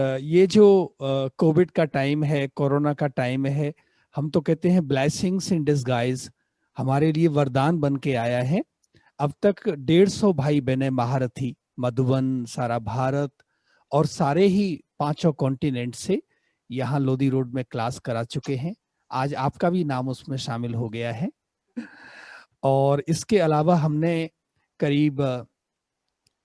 ये जो कोविड का टाइम है, कोरोना का टाइम है, हम तो कहते हैं ब्लेसिंग्स इन डिसगाइज, हमारे लिए वरदान बन के आया है। अब तक 150 भाई बहने महारथी मधुबन, सारा भारत और सारे ही 5 कॉन्टिनेंट से यहाँ लोधी रोड में क्लास करा चुके हैं। आज आपका भी नाम उसमें शामिल हो गया है। और इसके अलावा हमने करीब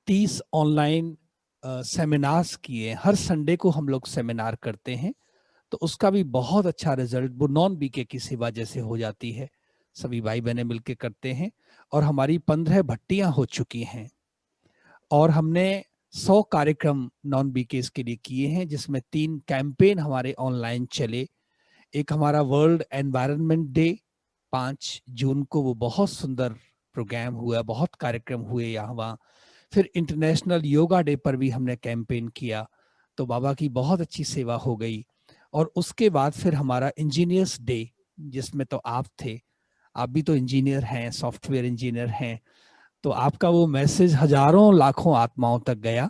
30 ऑनलाइन सेमिनार्स किए। हर संडे को हम लोग सेमिनार करते हैं, तो उसका भी बहुत अच्छा रिजल्ट वो नॉन बीके की सेवा जैसे हो जाती है। सभी भाई बहने मिलके करते हैं और हमारी 15 भट्टियां हो चुकी हैं और हमने 100 कार्यक्रम नॉन बीके के लिए किए हैं, जिसमें 3 कैंपेन हमारे ऑनलाइन चले। एक हमारा वर्ल्ड एनवायरनमेंट डे 5 जून को, वो बहुत सुंदर प्रोग्राम हुआ, बहुत कार्यक्रम हुए यहाँ वहाँ। फिर इंटरनेशनल योगा डे पर भी हमने कैंपेन किया, तो बाबा की बहुत अच्छी सेवा हो गई। और उसके बाद फिर हमारा इंजीनियर्स डे, जिसमें तो आप थे, आप भी तो इंजीनियर हैं, सॉफ्टवेयर इंजीनियर हैं, तो आपका वो मैसेज हजारों लाखों आत्माओं तक गया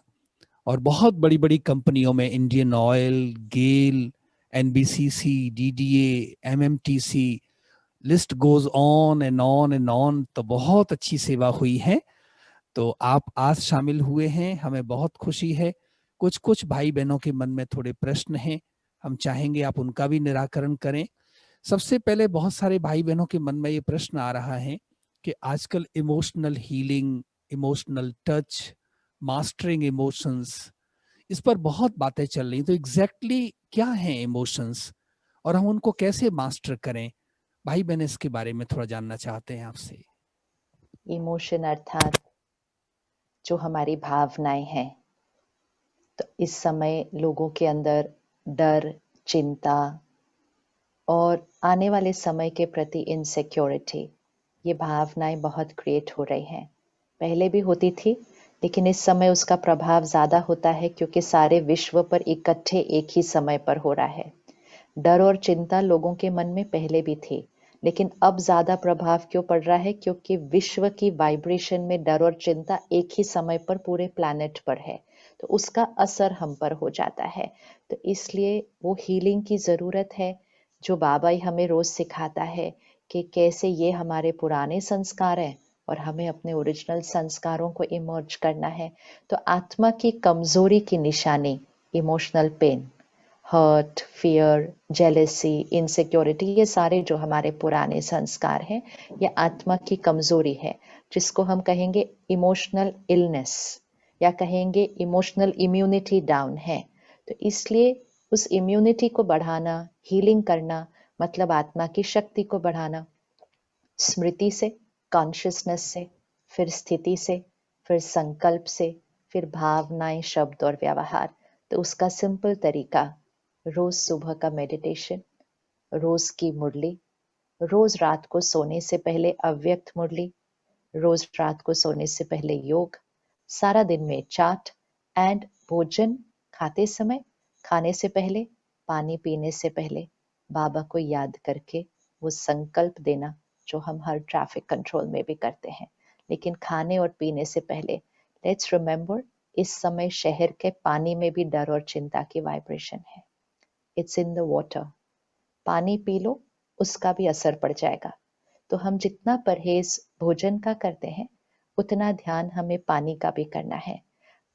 और बहुत बड़ी बड़ी कंपनियों में, Indian Oil, GAIL, NBCC, DDA, MMTC, list goes on and on and on. तो बहुत अच्छी सेवा हुई है। तो आप आज शामिल हुए हैं, हमें बहुत खुशी है। कुछ कुछ भाई बहनों के मन में थोड़े प्रश्न हैं, हम चाहेंगे आप उनका भी निराकरण करें। सबसे पहले बहुत सारे भाई बहनों के मन में ये प्रश्न आ रहा है कि आजकल emotional healing, emotional touch, mastering emotions, इस पर बहुत बातें चल रही। तो एग्जैक्टली क्या है इमोशंस और हम उनको कैसे मास्टर करें? भाई बहन इसके बारे में थोड़ा जानना चाहते हैं आपसे। इमोशन अर्थात जो हमारी भावनाएं हैं। तो इस समय लोगों के अंदर डर, चिंता और आने वाले समय के प्रति इनसिक्योरिटी, ये भावनाएं बहुत क्रिएट हो रही हैं। पहले भी होती थी, लेकिन इस समय उसका प्रभाव ज़्यादा होता है क्योंकि सारे विश्व पर इकट्ठे एक ही समय पर हो रहा है। डर और चिंता लोगों के मन में पहले भी थी, लेकिन अब ज़्यादा प्रभाव क्यों पड़ रहा है? क्योंकि विश्व की वाइब्रेशन में डर और चिंता एक ही समय पर पूरे प्लैनेट पर है, तो उसका असर हम पर हो जाता है। तो इसलिए वो हीलिंग की ज़रूरत है, जो बाबा ही हमें रोज़ सिखाता है कि कैसे ये हमारे पुराने संस्कार हैं और हमें अपने ओरिजिनल संस्कारों को इमर्ज करना है। तो आत्मा की कमज़ोरी की निशानी emotional pain, hurt, fear, jealousy, insecurity, ये सारे जो हमारे पुराने संस्कार हैं, ये आत्मा की कमजोरी है, जिसको हम कहेंगे इमोशनल इलनेस या कहेंगे इमोशनल इम्यूनिटी डाउन है। तो इसलिए उस इम्यूनिटी को बढ़ाना, हीलिंग करना, मतलब आत्मा की शक्ति को बढ़ाना, स्मृति से, कॉन्शियसनेस से, फिर स्थिति से, फिर संकल्प से, फिर भावनाएं, शब्द और व्यवहार। तो उसका सिंपल तरीका, रोज सुबह का मेडिटेशन, रोज की मुरली, रोज रात को सोने से पहले अव्यक्त मुरली, रोज रात को सोने से पहले योग, सारा दिन में चाट, एंड भोजन खाते समय, खाने से पहले, पानी पीने से पहले बाबा को याद करके वो संकल्प देना, जो हम हर ट्रैफिक कंट्रोल में भी करते हैं। लेकिन खाने और पीने से पहले लेट्स रिमेम्बर, इस समय शहर के पानी में भी डर और चिंता की वाइब्रेशन है। It's in the water. पानी पी लो, उसका भी असर पड़ जाएगा। तो हम जितना परहेज भोजन का करते हैं, उतना ध्यान हमें पानी का भी करना है।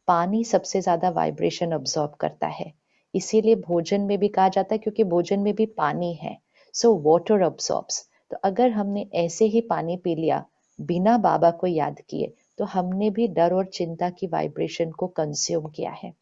पानी सबसे ज्यादा वाइब्रेशन अब्सॉर्ब करता है, इसीलिए भोजन में भी कहा जाता है, क्योंकि भोजन में भी पानी है। So water absorbs. तो अगर हमने ऐसे ही पानी पी लिया बिना बाबा को याद किए, तो हमने भी डर और चिंता की वाइब्रेशन को कंज्यूम किया है।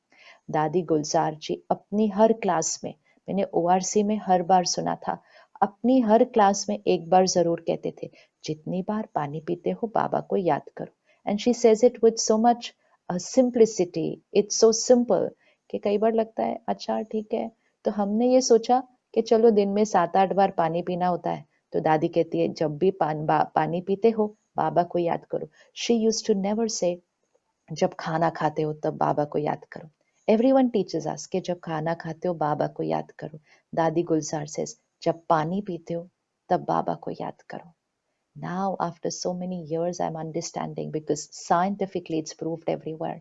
दादी गुलजार जी अपनी हर क्लास में, मैंने ओआरसी में हर बार सुना था, अपनी हर क्लास में एक बार जरूर कहते थे, जितनी बार पानी पीते हो बाबा को याद करो। And she says it with so much simplicity, it's so simple, कि कई बार लगता है अच्छा ठीक है। तो हमने ये सोचा कि चलो दिन में 7-8 बार पानी पीना होता है, तो दादी कहती है जब भी पानी पीते हो बाबा को याद करो। She used to never say जब खाना खाते हो तब बाबा को याद करो। एवरीवन टीचेस अस कि जब खाना खाते हो बाबा को याद करो। दादी गुलजार सेज जब पानी पीते हो तब बाबा को याद करो। Now, after so many years, I'm understanding, because scientifically it's proved everywhere.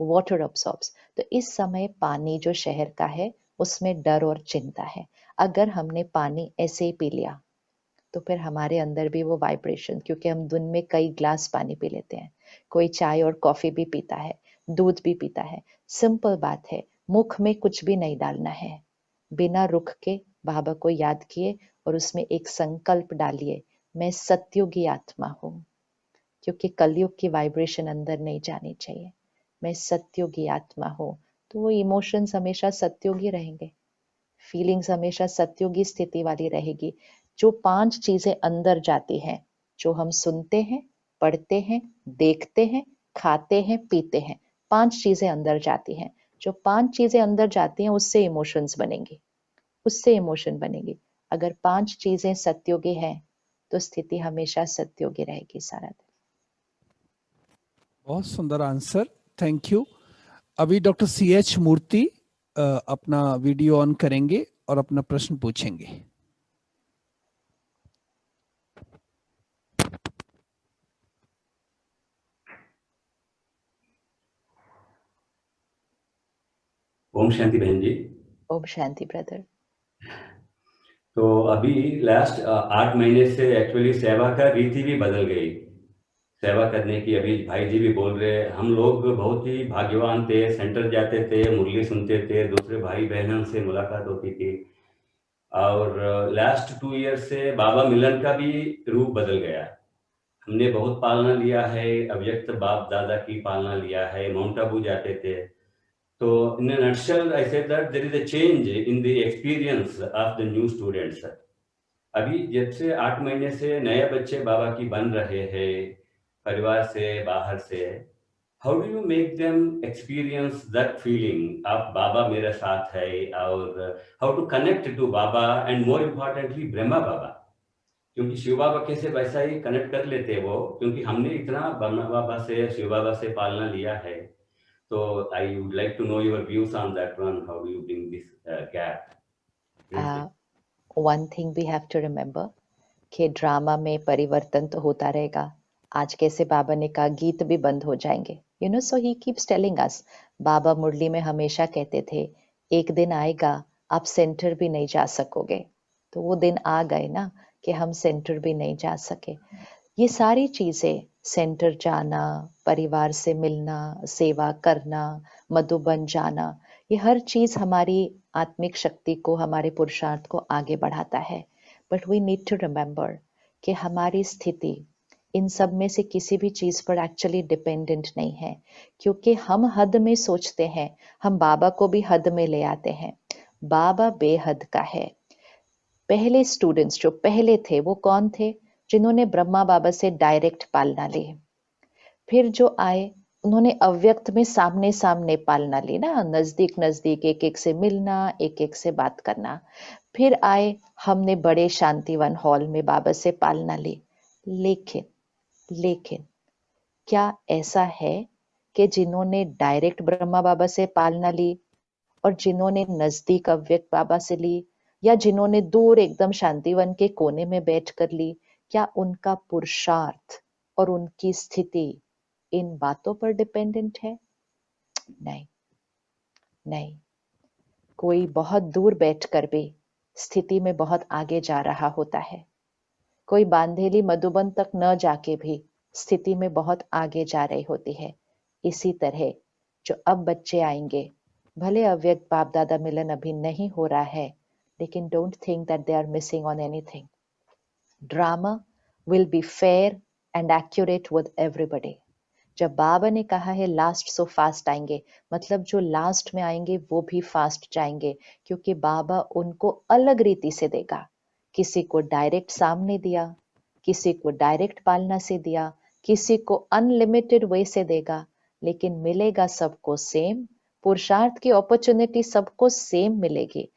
Water absorbs. तो इस समय पानी जो शहर का है उसमें डर और चिंता है। अगर हमने पानी ऐसे ही पी लिया तो फिर हमारे अंदर भी वो वाइब्रेशन, क्योंकि हम दिन में कई ग्लास पानी पी लेते हैं, कोई चाय और कॉफी भी पीता है, दूध भी पीता है। सिंपल बात है, मुख में कुछ भी नहीं डालना है, बिना रुक के बाबा को याद किए और उसमें एक संकल्प डालिए, मैं सतयुगी आत्मा हूँ, क्योंकि कलयुग की वाइब्रेशन अंदर नहीं जानी चाहिए। मैं सतयुगी आत्मा हूँ, तो वो इमोशंस हमेशा सतयुगी रहेंगे, फीलिंग्स हमेशा सतयुगी स्थिति वाली रहेगी। जो 5 चीजें अंदर जाती हैं, जो हम सुनते हैं, पढ़ते हैं, देखते हैं, खाते हैं, पीते हैं, 5 चीजें अंदर जाती हैं। जो 5 चीजें अंदर जाती हैं उससे इमोशंस बनेंगी, उससे इमोशन बनेगी। अगर 5 चीजें सतयुगी हैं तो स्थिति हमेशा सतयुगी रहेगी सारा दिन। बहुत सुंदर आंसर, थैंक यू। अभी डॉक्टर CH मूर्ति अपना वीडियो ऑन करेंगे और अपना प्रश्न पूछेंगे। ओम शांति बहन जी। ओम शांति ब्रदर। तो अभी लास्ट 8 महीने से एक्चुअली सेवा का रीति भी बदल गई, सेवा करने की। अभी भाई जी भी बोल रहे, हम लोग बहुत ही भाग्यवान थे, सेंटर जाते थे, मुरली सुनते थे, दूसरे भाई बहनों से मुलाकात होती थी। और लास्ट 2 ईयर से बाबा मिलन का भी रूप बदल गया। हमने बहुत पालना लिया है, अव्यक्त बाप दादा की पालना लिया है, माउंट आबू जाते थे। तो in a nutshell, I said that there is a change in the experience of the new students. अभी जब से 8 महीने से नए बच्चे बाबा की बन रहे हैं, परिवार से, बाहर से, how do you make them experience that feeling of बाबा मेरे साथ है, और how to connect to Baba and more importantly Brahma बाबा? क्योंकि शिव बाबा कैसे वैसा ही कनेक्ट कर लेते वो, क्योंकि हमने इतना ब्रह्मा बाबा से, शिव बाबा से पालना लिया है। So I would like to know your views on that one. How do you bring this gap? One thing we have to remember कि ड्रामा में परिवर्तन तो होता रहेगा। आज कैसे बाबा ने कहा गीत भी बंद हो जाएंगे, you know, so he keeps telling us. Baba Murli में हमेशा कहते थे एक दिन आएगा आप सेंटर भी नहीं जा सकोगे। तो वो दिन आ गए ना कि हम सेंटर भी नहीं जा सके। ये सारी चीजें, सेंटर जाना, परिवार से मिलना, सेवा करना, मधुबन जाना, ये हर चीज हमारी आत्मिक शक्ति को, हमारे पुरुषार्थ को आगे बढ़ाता है। But we need to remember कि हमारी स्थिति इन सब में से किसी भी चीज पर एक्चुअली डिपेंडेंट नहीं है, क्योंकि हम हद में सोचते हैं, हम बाबा को भी हद में ले आते हैं। बाबा बेहद का है। पहले स्टूडेंट्स जो पहले थे वो कौन थे? जिन्होंने ब्रह्मा बाबा से डायरेक्ट पालना ली। फिर जो आए उन्होंने अव्यक्त में सामने सामने पालना ली ना, नजदीक नजदीक एक एक से मिलना, एक एक से बात करना। फिर आए हमने बड़े शांतिवन हॉल में बाबा से पालना ली। लेकिन लेकिन क्या ऐसा है कि जिन्होंने डायरेक्ट ब्रह्मा बाबा से पालना ली और जिन्होंने नजदीक अव्यक्त बाबा से ली, या जिन्होंने दूर एकदम शांतिवन के कोने में बैठ कर ली, क्या उनका पुरुषार्थ और उनकी स्थिति इन बातों पर डिपेंडेंट है? नहीं, नहीं। कोई बहुत दूर बैठकर भी स्थिति में बहुत आगे जा रहा होता है। कोई बांधेली मधुबन तक न जाके भी स्थिति में बहुत आगे जा रही होती है। इसी तरह जो अब बच्चे आएंगे, भले अव्यक्त बाप दादा मिलन अभी नहीं हो रहा है, लेकिन don't think that they are missing on anything. Drama will be fair and accurate with everybody. जब बाबा ने कहा है लास्ट सो फास्ट आएंगे, मतलब जो लास्ट में आएंगे वो भी फास्ट जाएंगे, क्योंकि बाबा उनको अलग रीति से देगा। किसी को डायरेक्ट सामने दिया, किसी को डायरेक्ट पालना से दिया, किसी को अनलिमिटेड वे से देगा, लेकिन मिलेगा सबको सेम। पुरुषार्थ की अपॉर्चुनिटी सबको सेम मिलेगी।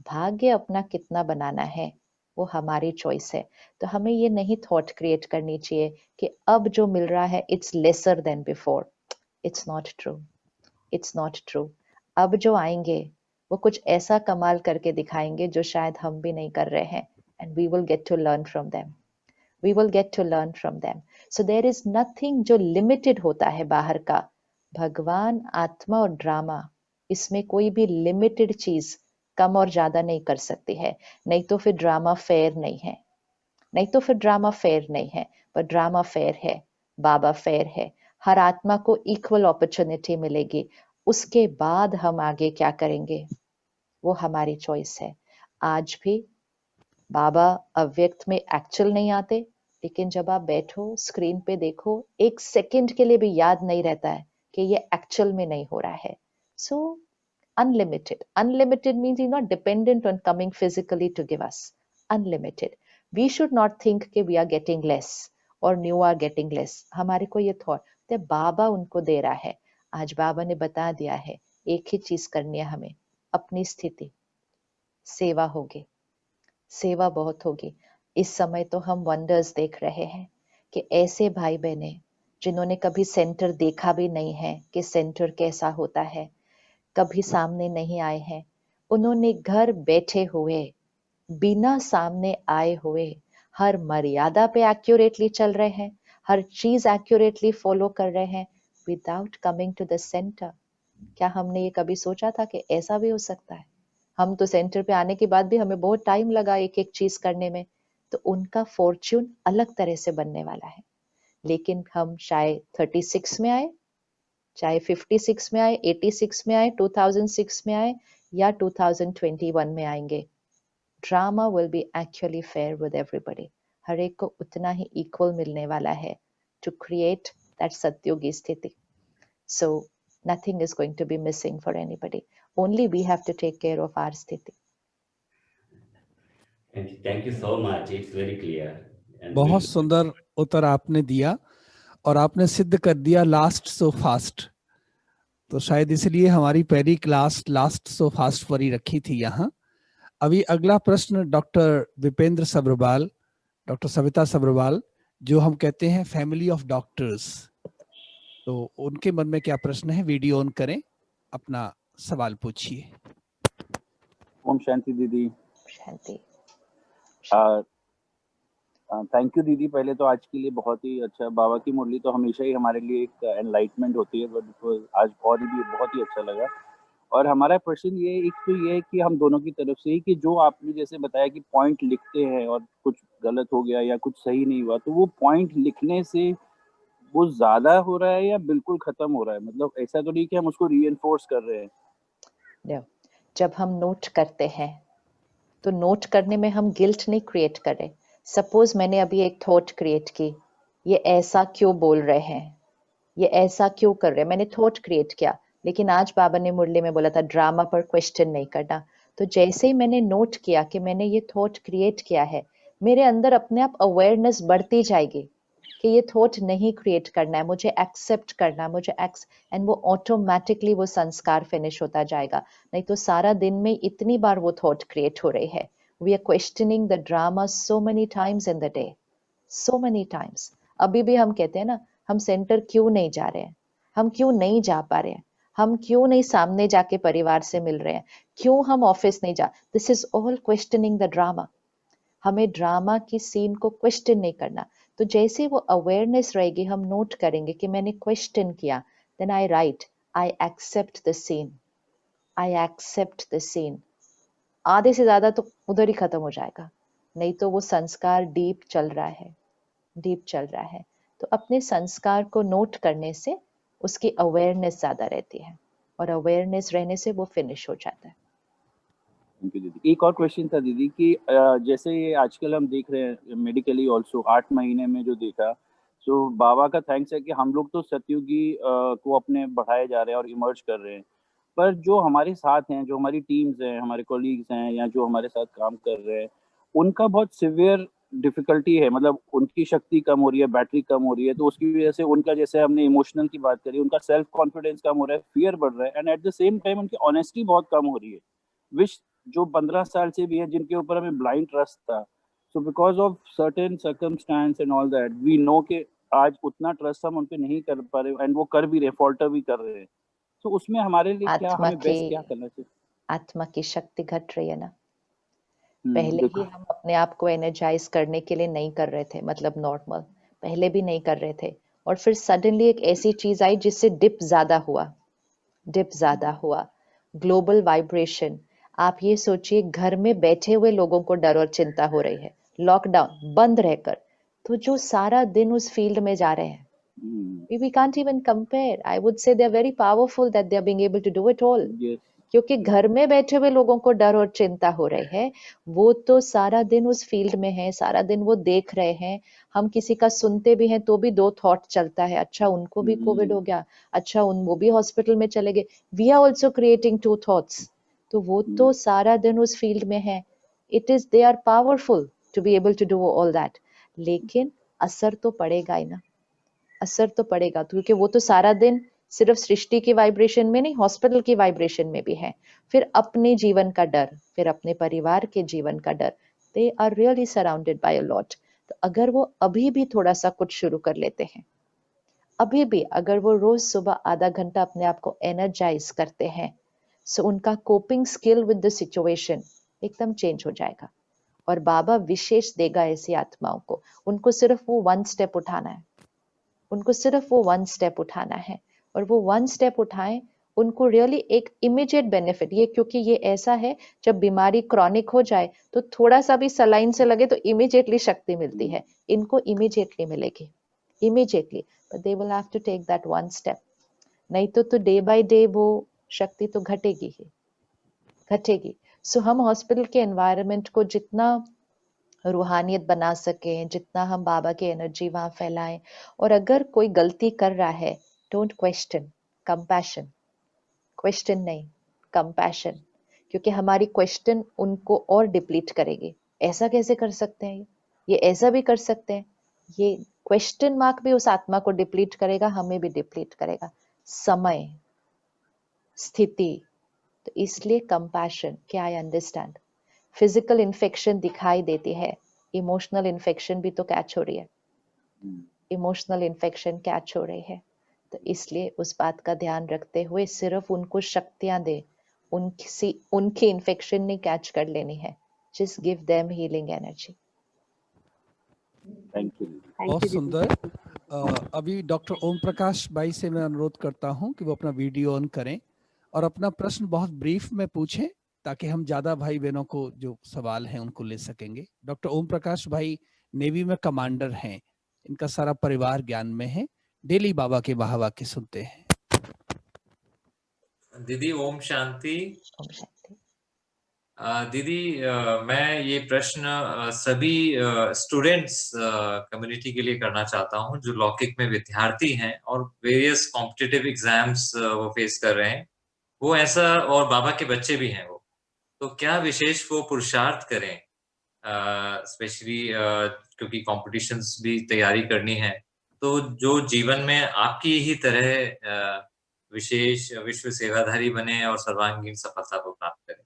भाग्य अपना कितना बनाना है वो हमारी चॉइस है। तो हमें ये नहीं थॉट क्रिएट करनी चाहिए कि अब जो मिल रहा है it's lesser than before. It's not true, it's not true. अब जो आएंगे वो कुछ ऐसा कमाल करके दिखाएंगे जो शायद हम भी नहीं कर रहे हैं, and we will get to learn from them, we will get to learn from them. So there is nothing जो लिमिटेड होता है बाहर का, भगवान, आत्मा और ड्रामा, इसमें कोई भी लिमिटेड चीज कम और ज्यादा नहीं कर सकती है। नहीं तो फिर ड्रामा फेयर नहीं है, नहीं तो फिर ड्रामा फेयर नहीं है। पर ड्रामा फेयर है, बाबा फेयर है। हर आत्मा को इक्वल अपॉर्चुनिटी मिलेगी। उसके बाद हम आगे क्या करेंगे वो हमारी चॉइस है। आज भी बाबा अव्यक्त में एक्चुअल नहीं आते, लेकिन जब आप बैठो स्क्रीन पे देखो, एक सेकंड के लिए भी याद नहीं रहता है कि ये एक्चुअल में नहीं हो रहा है। सो unlimited means you're not dependent on coming physically to give us. Unlimited. We should not think कि we are getting less or new are getting less. हमारे को ये थॉट तो बाबा उनको दे रहा है। आज बाबा ने बता दिया है एक ही चीज करनी है हमें, अपनी स्थिति, सेवा होगी, सेवा बहुत होगी। इस समय तो हम वंडर्स देख रहे हैं कि ऐसे भाई बहने जिन्होंने कभी सेंटर देखा भी नहीं है कि सेंटर कैसा होता है, कभी सामने नहीं आए हैं, उन्होंने घर बैठे हुए बिना सामने आए हुए हर मर्यादा पे एक्यूरेटली चल रहे हैं, हर चीज एक्यूरेटली फॉलो कर रहे हैं without coming to the centre. क्या हमने ये कभी सोचा था कि ऐसा भी हो सकता है? हम तो सेंटर पे आने के बाद भी हमें बहुत टाइम लगा एक एक चीज करने में। तो उनका फॉर्च्यून अलग तरह से बनने वाला है। लेकिन हम चाहे 36 में आए, चाहे 56 में आए, 86 में आए, 2006 में आए या 2021 में आएंगे, drama will be actually fair with everybody. हर एक को उतना ही इक्वल मिलने वाला है टू क्रिएट दैट सत्युगी स्थिति। सो nothing is going to be missing for anybody. Only we have to take care of our sthiti. Thank you so much. It's very clear and बहुत beautiful. सुंदर उत्तर आपने दिया और आपने सिद्ध कर दिया लास्ट सो फास्ट। तो शायद इसलिए हमारी पहली क्लास लास्ट सो फास्ट पर ही रखी थी यहाँ। अभी अगला प्रश्न डॉक्टर विपेंद्र सब्रवाल, डॉक्टर सविता सब्रवाल, जो हम कहते हैं फैमिली ऑफ डॉक्टर्स, तो उनके मन में क्या प्रश्न है? वीडियो ऑन करें, अपना सवाल पूछिए। ओम शांति दीदी। शांति। थैंक यू दीदी। पहले तो आज के लिए बहुत ही अच्छा, बाबा की मुरली तो हमेशा ही हमारे लिए एक एनलाइटमेंट होती है, बट आज और भी बहुत ही अच्छा लगा। और हमारा प्रश्न ये एक तो ये है कि हम दोनों की तरफ से ही कि जो आपने जैसे बताया कि पॉइंट लिखते हैं और कुछ गलत हो गया या कुछ सही नहीं हुआ, तो वो पॉइंट लिखने से वो ज्यादा हो रहा है या बिल्कुल खत्म हो रहा है? मतलब ऐसा तो नहीं कि हम उसको रीइंफोर्स कर रहे हैं। जब हम नोट करते हैं तो नोट करने में हम गिल्ट नहीं क्रिएट कर रहे। सपोज मैंने अभी एक थॉट क्रिएट की, ये ऐसा क्यों बोल रहे हैं, ये ऐसा क्यों कर रहे हैं, मैंने थॉट क्रिएट किया। लेकिन आज बाबा ने मुरली में बोला था ड्रामा पर क्वेश्चन नहीं करना। तो जैसे ही मैंने नोट किया कि मैंने ये थॉट क्रिएट किया है, मेरे अंदर अपने आप अवेयरनेस बढ़ती जाएगी कि ये थॉट नहीं क्रिएट करना है, मुझे एक्सेप्ट करना है, मुझे एंड वो ऑटोमेटिकली वो संस्कार फिनिश होता जाएगा। नहीं तो सारा दिन में इतनी बार वो थॉट क्रिएट हो रही है। We are questioning the drama so many times in the day, so many times. अभी भी हम कहते हैं ना, हम सेंटर क्यों नहीं जा रहे हैं, हम क्यों नहीं जा पा रहे हैं, हम क्यों नहीं सामने जाके परिवार से मिल रहे हैं, क्यों हम ऑफिस नहीं जा, this is all questioning the drama. हमें ड्रामा की सीन को क्वेश्चन नहीं करना। तो जैसे वो अवेयरनेस रहेगी, हम नोट करेंगे कि मैंने क्वेश्चन किया, then I right, I accept the scene, I accept the scene. आधे से ज्यादा तो उधर ही खत्म हो जाएगा। नहीं तो वो संस्कार डीप चल रहा है, डीप चल रहा है। तो अपने संस्कार को नोट करने से उसकी अवेयरनेस ज्यादा रहती है, और अवेयरनेस रहने से वो फिनिश हो जाता है। दीदी एक और क्वेश्चन था दीदी कि जैसे ये आजकल हम देख रहे हैं मेडिकली ऑल्सो 8 महीने में जो देखा, तो बाबा का थैंक्स है कि हम लोग तो सतयुगी को अपने बढ़ाए जा रहे हैं और इमर्ज कर रहे हैं। पर जो हमारे साथ हैं, जो हमारी टीम्स हैं, हमारे कोलीग्स हैं या जो हमारे साथ काम कर रहे हैं, उनका बहुत सिवियर डिफिकल्टी है। मतलब उनकी शक्ति कम हो रही है, बैटरी कम हो रही है, तो उसकी वजह से उनका, जैसे हमने इमोशनल की बात करी, उनका सेल्फ कॉन्फिडेंस कम हो रहा है, फियर बढ़ रहा है, and at the same time उनकी ऑनेस्टी बहुत कम हो रही है, विच जो 15 साल से भी है, जिनके ऊपर हमें ब्लाइंड ट्रस्ट था। So because of certain circumstance and all that we know कि आज उतना ट्रस्ट हम उन पे नहीं कर पा रहे, एंड वो कर भी रहे, फॉल्टर भी कर रहे हैं। तो उसमें हमारे लिए क्या, हमें बेस्ट क्या करना चाहिए? आत्मा की शक्ति घट रही है ना। पहले ही हम अपने आप को एनर्जाइज करने के लिए नहीं कर रहे थे, मतलब नॉर्मल पहले भी नहीं कर रहे थे, और फिर सडनली एक ऐसी चीज आई जिससे डिप ज्यादा हुआ। ग्लोबल वाइब्रेशन, आप ये सोचिए घर में बैठे हुए लोगों को डर और चिंता हो रही है, लॉकडाउन बंद रहकर, तो जो सारा दिन उस फील्ड में जा रहे हैं, we can't even compare. I would say they're very powerful that they're being able to do it all. Yes. क्योंकि घर में बैठे हुए लोगों को डर और चिंता हो रही है, वो तो सारा दिन उस फील्ड में है, सारा दिन वो देख रहे हैं। हम किसी का सुनते भी हैं तो भी दो थॉट चलता है, अच्छा उनको भी कोविड हो गया, अच्छा वो भी हॉस्पिटल में चले गए, we are also creating two thoughts. तो वो तो सारा दिन उस फील्ड में है, it is they are powerful to be able to do all that. लेकिन असर तो पड़ेगा ही ना, असर तो पड़ेगा, क्योंकि वो तो सारा दिन सिर्फ सृष्टि की वाइब्रेशन में नहीं, हॉस्पिटल की वाइब्रेशन में भी है। फिर अपने जीवन का डर, फिर अपने परिवार के जीवन का डर, they are really surrounded by a lot. तो अगर वो अभी भी थोड़ा सा कुछ शुरू कर लेते हैं, अभी भी अगर वो रोज सुबह आधा घंटा अपने आप को एनर्जाइज करते हैं, सो उनका coping skill with the situation एकदम चेंज हो जाएगा। और बाबा विशेष देगा ऐसी आत्माओं को, उनको सिर्फ वो वन स्टेप उठाना है, उनको सिर्फ वो वन स्टेप उठाना है, और वो वन स्टेप उठाएं, उनको रियली एक इमीडिएट बेनिफिट, ये क्योंकि ये ऐसा है, जब बीमारी क्रॉनिक हो जाए तो थोड़ा सा भी सलाइन से लगे तो इमीडिएटली शक्ति मिलती है, इनको इमीडिएटली मिलेगी, immediately, but they will have to take that one step. नहीं तो डे बाय डे वो शक्ति तो घटेगी ही घटेगी। सो हम हॉस्पिटल के एनवायरनमेंट को जितना रूहानियत बना सकें, जितना हम बाबा की एनर्जी वहां फैलाएं, और अगर कोई गलती कर रहा है, डोंट क्वेश्चन, कंपैशन, क्वेश्चन नहीं, कंपैशन, क्योंकि हमारी क्वेश्चन उनको और डिप्लीट करेगी। ऐसा कैसे कर सकते हैं, ये ऐसा भी कर सकते हैं, ये क्वेश्चन मार्क भी उस आत्मा को डिप्लीट करेगा, हमें भी डिप्लीट करेगा, समय, स्थिति। तो इसलिए कंपैशन, क्या आई अंडरस्टैंड, फिजिकल इन्फेक्शन दिखाई देती है, इमोशनल इन्फेक्शन भी तो कैच हो रही है, इमोशनल इन्फेक्शन कैच हो रही है। तो इसलिए उस बात का ध्यान रखते हुए सिर्फ उनको शक्तियां दे, उनकी इन्फेक्शन नहीं कैच कर लेनी है, just give them healing energy. Thank you. बहुत सुंदर। अभी डॉक्टर ओम प्रकाश भाई से मैं अनुरोध करता हूं कि वो अपना वीडियो ऑन करें और अपना प्रश्न बहुत ब्रीफ में पूछें, ताकि हम ज्यादा भाई बहनों को जो सवाल हैं उनको ले सकेंगे। डॉक्टर ओम प्रकाश भाई नेवी में कमांडर हैं, इनका सारा परिवार ज्ञान में है, डेली बाबा के महावाक्य सुनते हैं। दीदी ओम शांति। ओम शांति। दीदी मैं ये प्रश्न सभी स्टूडेंट्स कम्युनिटी के लिए करना चाहता हूँ जो लौकिक में विद्यार्थी हैं और वेरियस कॉम्पिटिटिव एग्जाम्स वो फेस कर रहे हैं, वो ऐसा, और बाबा के बच्चे भी हैं वो, तो क्या विशेष वो पुरुषार्थ करें, स्पेशली क्योंकि कॉम्पिटिशन्स भी तैयारी करनी है, तो जो जीवन में आपकी ही तरह विशेष विश्व सेवाधारी बने और सर्वांगीण सफलता को प्राप्त करें।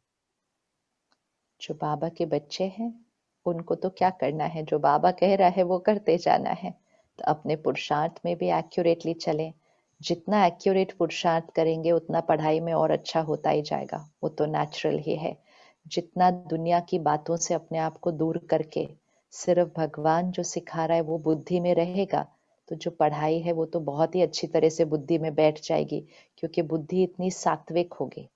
जो बाबा के बच्चे हैं उनको तो क्या करना है, जो बाबा कह रहा है वो करते जाना है। तो अपने पुरुषार्थ में भी एक्यूरेटली चलें, जितना एक्यूरेट पुरुषार्थ करेंगे उतना पढ़ाई में और अच्छा होता ही जाएगा, वो तो नेचुरल ही है। जितना दुनिया की बातों से अपने आप को दूर करके सिर्फ भगवान जो सिखा रहा है वो बुद्धि में रहेगा, तो जो पढ़ाई है वो तो बहुत ही अच्छी तरह से बुद्धि में बैठ जाएगी, क्योंकि बुद्धि इतनी सात्विक होगी,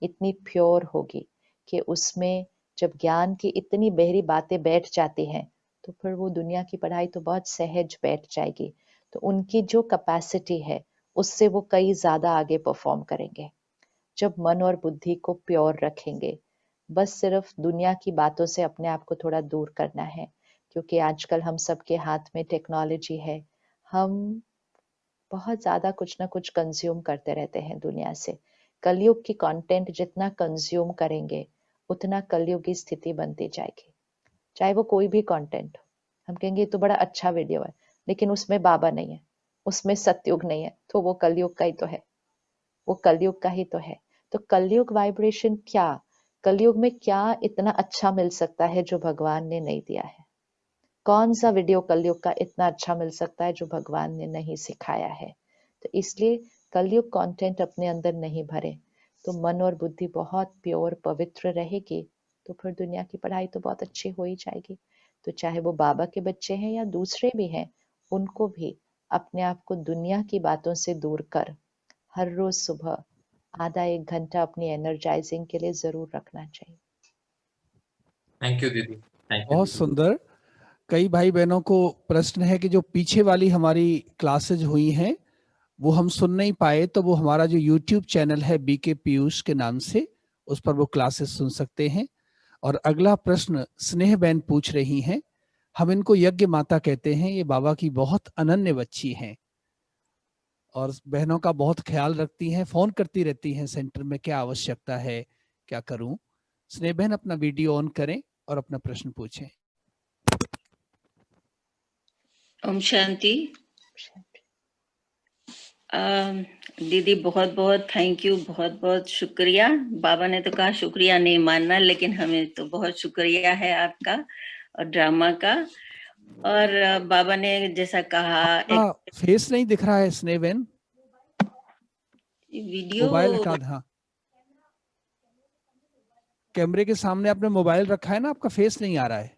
इतनी प्योर होगी कि उसमें जब ज्ञान की इतनी गहरी बातें बैठ जाती हैं, तो फिर वो दुनिया की पढ़ाई तो बहुत सहज बैठ जाएगी। तो उनकी जो कैपेसिटी है उससे वो कई ज्यादा आगे परफॉर्म करेंगे, जब मन और बुद्धि को प्योर रखेंगे। बस सिर्फ दुनिया की बातों से अपने आप को थोड़ा दूर करना है, क्योंकि आजकल हम सबके हाथ में टेक्नोलॉजी है, हम बहुत ज्यादा कुछ ना कुछ कंज्यूम करते रहते हैं दुनिया से। कलयुग की कंटेंट जितना कंज्यूम करेंगे उतना कलयुग की स्थिति बनती जाएगी, चाहे वो कोई भी कंटेंट हो। हम कहेंगे ये तो बड़ा अच्छा वीडियो है, लेकिन उसमें बाबा नहीं है, उसमें सतयुग नहीं है, तो वो कलयुग का ही तो है, वो कलयुग का ही तो है। तो कलयुग वाइब्रेशन क्या, कलयुग में क्या इतना अच्छा मिल सकता है जो भगवान ने नहीं दिया है? कौन सा वीडियो कलयुग का इतना अच्छा मिल सकता है जो भगवान ने नहीं सिखाया है? तो इसलिए कलयुग कंटेंट अपने अंदर नहीं भरे, तो मन और बुद्धि बहुत प्योर पवित्र रहेगी, तो फिर दुनिया की पढ़ाई तो बहुत अच्छी हो ही जाएगी। तो चाहे वो बाबा के बच्चे हैं या दूसरे भी हैं, उनको भी अपने आप को दुनिया की बातों से दूर कर हर रोज सुबह आधा एक घंटा अपनी एनर्जाइजिंग के लिए जरूर रखना चाहिए। थैंक यू दीदी, थैंक यू बहुत दीदी। सुंदर। कई भाई बहनों को प्रश्न है कि जो पीछे वाली हमारी क्लासेज हुई हैं वो हम सुन नहीं पाए, तो वो हमारा जो यूट्यूब चैनल है बीके पीयूष के नाम से, उस पर वो क्लासेस सुन सकते हैं। और अगला प्रश्न स्नेह बहन पूछ रही हैं, हम इनको यज्ञ माता कहते हैं, ये बाबा की बहुत अनन्य बच्ची हैं और बहनों का बहुत ख्याल रखती हैं, फोन करती रहती हैं सेंटर में, क्या आवश्यकता है, क्या करूं। स्नेह बहन अपना वीडियो ऑन करें और अपना प्रश्न पूछें। ओम शांति। दीदी बहुत बहुत थैंक यू, बहुत बहुत शुक्रिया। बाबा ने तो कहा शुक्रिया नहीं मानना, लेकिन हमें तो बहुत शुक्रिया है आपका और ड्रामा का। और बाबा ने जैसा कहा फेस नहीं दिख रहा है स्नेह बहन, वीडियो मोबाइल हटा दे। हाँ, कैमरे के सामने आपने मोबाइल रखा है ना, आपका फेस नहीं आ रहा है।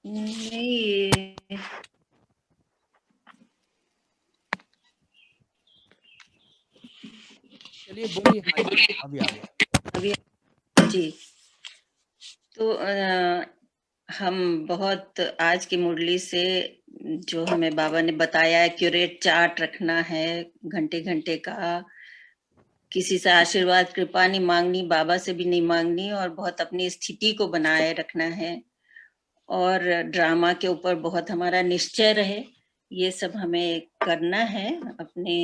नहीं, चलिए बोलिए। अभी आ गया। अभी जी। तो हम बहुत आज की मुरली से जो हमें बाबा ने बताया एक्यूरेट चार्ट रखना है घंटे घंटे का, किसी से आशीर्वाद कृपा नहीं मांगनी, बाबा से भी नहीं मांगनी, और बहुत अपनी स्थिति को बनाए रखना है और ड्रामा के ऊपर बहुत हमारा निश्चय रहे। ये सब हमें करना है अपने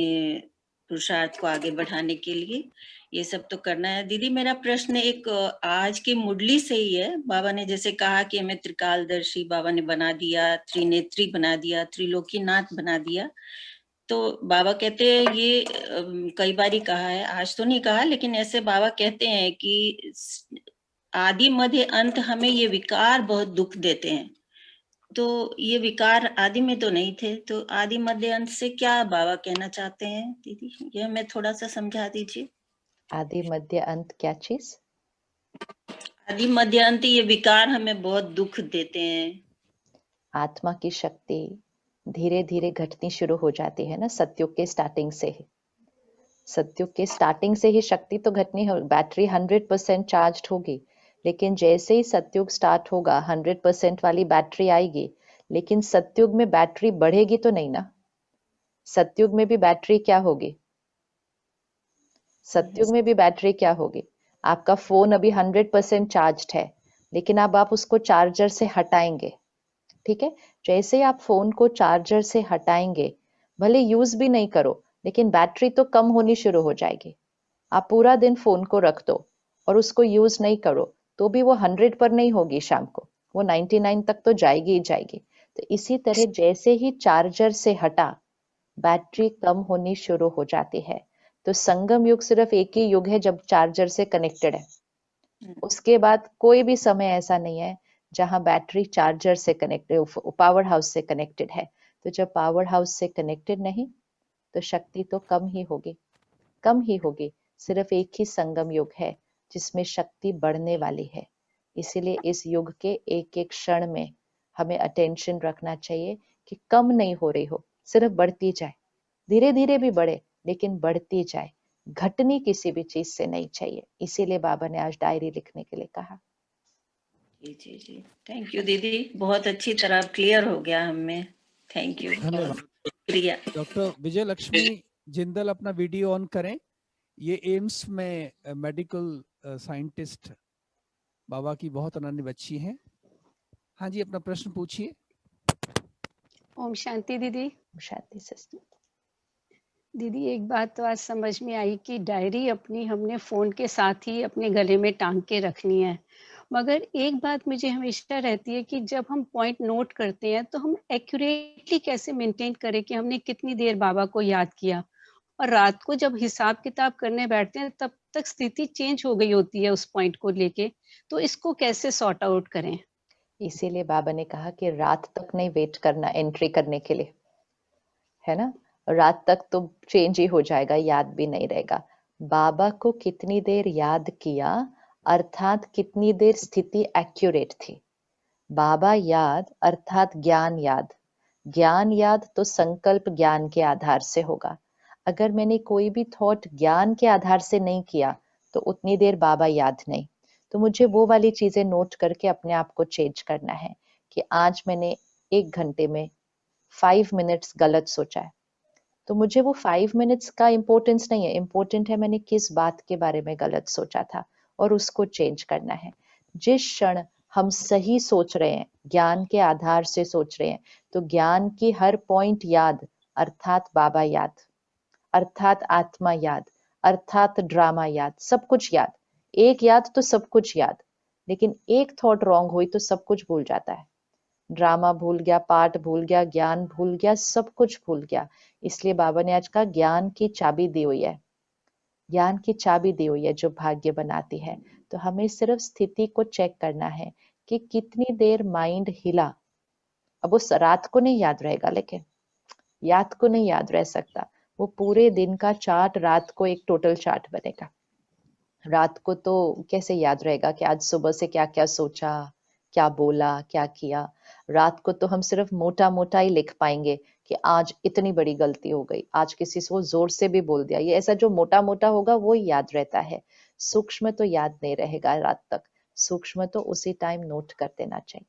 पुरुषार्थ को आगे बढ़ाने के लिए, ये सब तो करना है। दीदी मेरा प्रश्न एक आज की मुरली से ही है। बाबा ने जैसे कहा कि हमें त्रिकालदर्शी बाबा ने बना दिया, त्रिनेत्री बना दिया, त्रिलोकीनाथ बना दिया। तो बाबा कहते हैं ये कई बार कहा है, आज तो नहीं कहा, लेकिन ऐसे बाबा कहते हैं कि आदि मध्य अंत हमें ये विकार बहुत दुख देते हैं। तो ये विकार आदि में तो नहीं थे, तो आदि मध्य अंत से क्या बाबा कहना चाहते हैं दीदी, ये हमें थोड़ा सा समझा दीजिए। आदि मध्य अंत क्या चीज? आदि मध्य अंत ये विकार हमें बहुत दुख देते हैं। आत्मा की शक्ति धीरे धीरे घटनी शुरू हो जाती है ना, सतयुग के स्टार्टिंग से ही। सतयुग के स्टार्टिंग से ही शक्ति तो घटनी हो, बैटरी 100% चार्ज होगी, लेकिन जैसे ही सतयुग स्टार्ट होगा 100% वाली बैटरी आएगी, लेकिन सतयुग में बैटरी बढ़ेगी तो नहीं ना। सतयुग में भी बैटरी क्या होगी? सतयुग में भी बैटरी क्या होगी? आपका फोन अभी 100% चार्ज है, लेकिन अब आप उसको चार्जर से हटाएंगे, ठीक है? जैसे ही आप फोन को चार्जर से हटाएंगे, भले यूज भी नहीं करो, लेकिन बैटरी तो कम होनी शुरू हो जाएगी। आप पूरा दिन फोन को रख दो और उसको यूज नहीं करो तो भी वो 100 पर नहीं होगी, शाम को वो 99 तक तो जाएगी ही जाएगी। तो इसी तरह जैसे ही चार्जर से हटा, बैटरी कम होनी शुरू हो जाती है। तो संगम युग सिर्फ एक ही युग है जब चार्जर से कनेक्टेड है, उसके बाद कोई भी समय ऐसा नहीं है जहां बैटरी चार्जर से कनेक्टेड, पावर हाउस से कनेक्टेड है। तो जब पावर हाउस से कनेक्टेड नहीं, तो शक्ति तो कम ही होगी, कम ही होगी। सिर्फ एक ही संगम युग है जिसमें शक्ति बढ़ने वाली है। इसीलिए इस युग के एक एक क्षण में हमें अटेंशन रखना चाहिए कि कम नहीं हो रही हो, सिर्फ बढ़ती जाए, धीरे धीरे भी बढ़े लेकिन बढ़ती जाए, घटनी किसी भी चीज से नहीं चाहिए। इसीलिए बाबा ने आज डायरी लिखने के लिए कहा। जी जी जी, थैंक यू दीदी, बहुत अच्छी तरह क्लियर हो गया हमें। थैंक यू, धन्यवाद। शुक्रिया। डॉक्टर विजय लक्ष्मी जिंदल अपना वीडियो ऑन करें। ये एम्स में मेडिकल साइंटिस्ट बाबा की बहुत अनन्य बच्ची हैं। हाँ जी, अपना प्रश्न पूछिए। ओम शांति दीदी। शांति सिस्टर। दीदी एक बात तो आज समझ में आई कि डायरी अपनी हमने फ़ोन के साथ ही अपने गले में टांग के रखनी है। मगर एक बात मुझे हमेशा रहती है कि जब हम पॉइंट नोट करते हैं तो हम एक्यूरेटली कैसे मेंटेन करें कि हमने कितनी देर बाबा को याद किया, और रात को जब हिसाब किताब करने बैठते हैं तब तक स्थिति चेंज हो गई होती है उस पॉइंट को लेके, तो इसको कैसे सॉर्ट आउट करें? इसीलिए बाबा ने कहा कि रात तक नहीं वेट करना एंट्री करने के लिए, है ना? रात तक तो चेंज ही हो जाएगा, याद भी नहीं रहेगा। बाबा को कितनी देर याद किया, अर्थात कितनी देर स्थिति एक्यूरेट थी। बाबा याद अर्थात ज्ञान याद। ज्ञान याद तो संकल्प ज्ञान के आधार से होगा। अगर मैंने कोई भी थॉट ज्ञान के आधार से नहीं किया तो उतनी देर बाबा याद नहीं। तो मुझे वो वाली चीजें नोट करके अपने आप को चेंज करना है कि आज मैंने 1 घंटे में 5 मिनट्स गलत सोचा है, तो मुझे वो 5 मिनट्स का इम्पोर्टेंस नहीं है, इम्पोर्टेंट है मैंने किस बात के बारे में गलत सोचा था और उसको चेंज करना है। जिस क्षण हम सही सोच रहे हैं, ज्ञान के आधार से सोच रहे हैं, तो ज्ञान की हर पॉइंट याद, अर्थात बाबा याद, अर्थात आत्मा याद, अर्थात ड्रामा याद, सब कुछ याद। एक याद तो सब कुछ याद, लेकिन एक थॉट रॉन्ग हुई तो सब कुछ भूल जाता है। ड्रामा भूल गया, पाठ भूल गया, ज्ञान भूल गया, सब कुछ भूल गया। इसलिए बाबा ने आज कहा ज्ञान की चाबी दी हुई है, ज्ञान की चाबी दी हुई है जो भाग्य बनाती है। तो हमें सिर्फ स्थिति को चेक करना है कि कितनी देर माइंड हिला। अब उस रात को नहीं याद रहेगा, लेकिन याद को नहीं याद रह सकता। वो पूरे दिन का चार्ट रात को एक टोटल चार्ट बनेगा। रात को तो कैसे याद रहेगा कि आज सुबह से क्या क्या सोचा, क्या बोला, क्या किया। रात को तो हम सिर्फ मोटा मोटा ही लिख पाएंगे कि आज इतनी बड़ी गलती हो गई, आज किसी से वो जोर से भी बोल दिया। ये ऐसा जो मोटा मोटा होगा वो ही याद रहता है, सूक्ष्म तो याद नहीं रहेगा रात तक। सूक्ष्म तो उसी टाइम नोट कर देना चाहिए।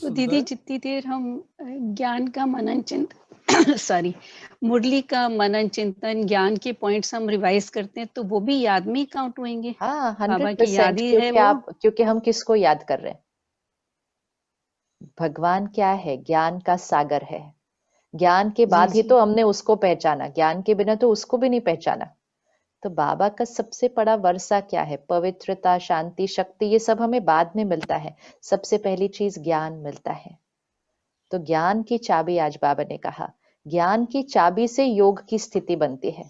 तो दीदी जितनी देर हम ज्ञान का मनन चिंतन सॉरी मुरली का मनन चिंतन ज्ञान के पॉइंट्स हम रिवाइज करते हैं तो वो भी याद में ही काउंट होंगे। हाँ, बाबा की याद 100%, ही है वो। क्योंकि हम किसको याद कर रहे हैं? भगवान क्या है? ज्ञान का सागर है। ज्ञान के बाद ही तो हमने उसको पहचाना, ज्ञान के बिना तो उसको भी नहीं पहचाना। तो बाबा का सबसे बड़ा वर्षा क्या है? पवित्रता, शांति, शक्ति, ये सब हमें बाद में मिलता है। सबसे पहली चीज ज्ञान मिलता है। तो ज्ञान की चाबी, आज बाबा ने कहा, ज्ञान की चाबी से योग की स्थिति बनती है।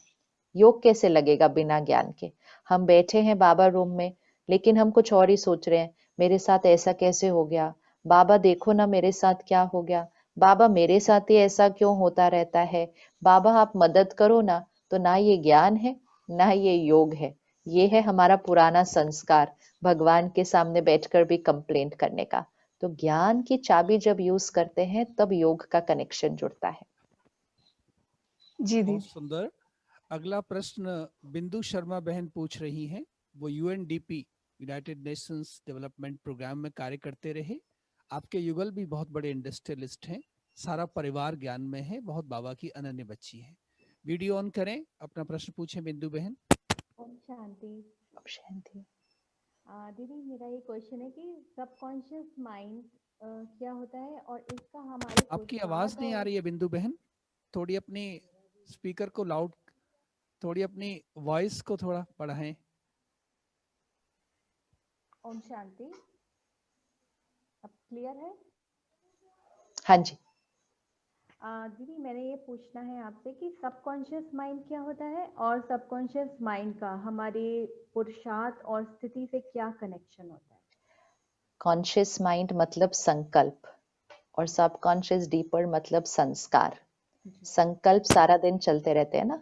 योग कैसे लगेगा बिना ज्ञान के? हम बैठे हैं बाबा रूम में, लेकिन हम कुछ और ही सोच रहे हैं। मेरे साथ ऐसा कैसे हो गया? बाबा देखो ना मेरे साथ क्या हो गया? बाबा मेरे साथ ही ऐसा क्यों होता रहता है? बाबा आप मदद करो ना। तो ना ये ज्ञान है, ना ये योग है। ये है हमारा पुराना संस्कार, भगवान के सामने बैठकर भी कंप्लेंट करने का। तो ज्ञान की चाबी जब यूज करते हैं तब योग का कनेक्शन जुड़ता है। जी बहुत दीदी। सुंदर। अगला प्रश्न बिंदु शर्मा बहन पूछ रही हैं। वो UNDP, United Nations Development Programme में कार्य करते रहे। आपके युगल भी बहुत बड़े इंडस्ट्रियलिस्ट हैं। सारा परिवार ज्ञान में है, बहुत बाबा की अनन्य बच्ची है। वीडियो ऑन करें, अपना प्रश्न पूछें बिंदु बहन। ओम शांति। अब शांति। दीदी मेरा ये क्वेश्चन है कि सबकॉन्शियस माइंड क्या होता है और इसका हमारे आपकी आवाज नहीं आ रही है बिंदु बहन, थोड़ी अपनी स्पीकर को लाउड, थोड़ी अपनी वॉइस को थोड़ा बढ़ाएं। ओम शांति। अब क्लियर है? हाँ जी। दीदी मैंने ये पूछना है आपसे कि सबकॉन्शियस माइंड क्या होता है और सबकॉन्शियस माइंड का हमारे पुरुषार्थ और स्थिति से क्या कनेक्शन होता है? कॉन्शियस माइंड मतलब संकल्प और सबकॉन्शियस डीपर मतलब संस्कार। संकल्प सारा दिन चलते रहते हैं ना,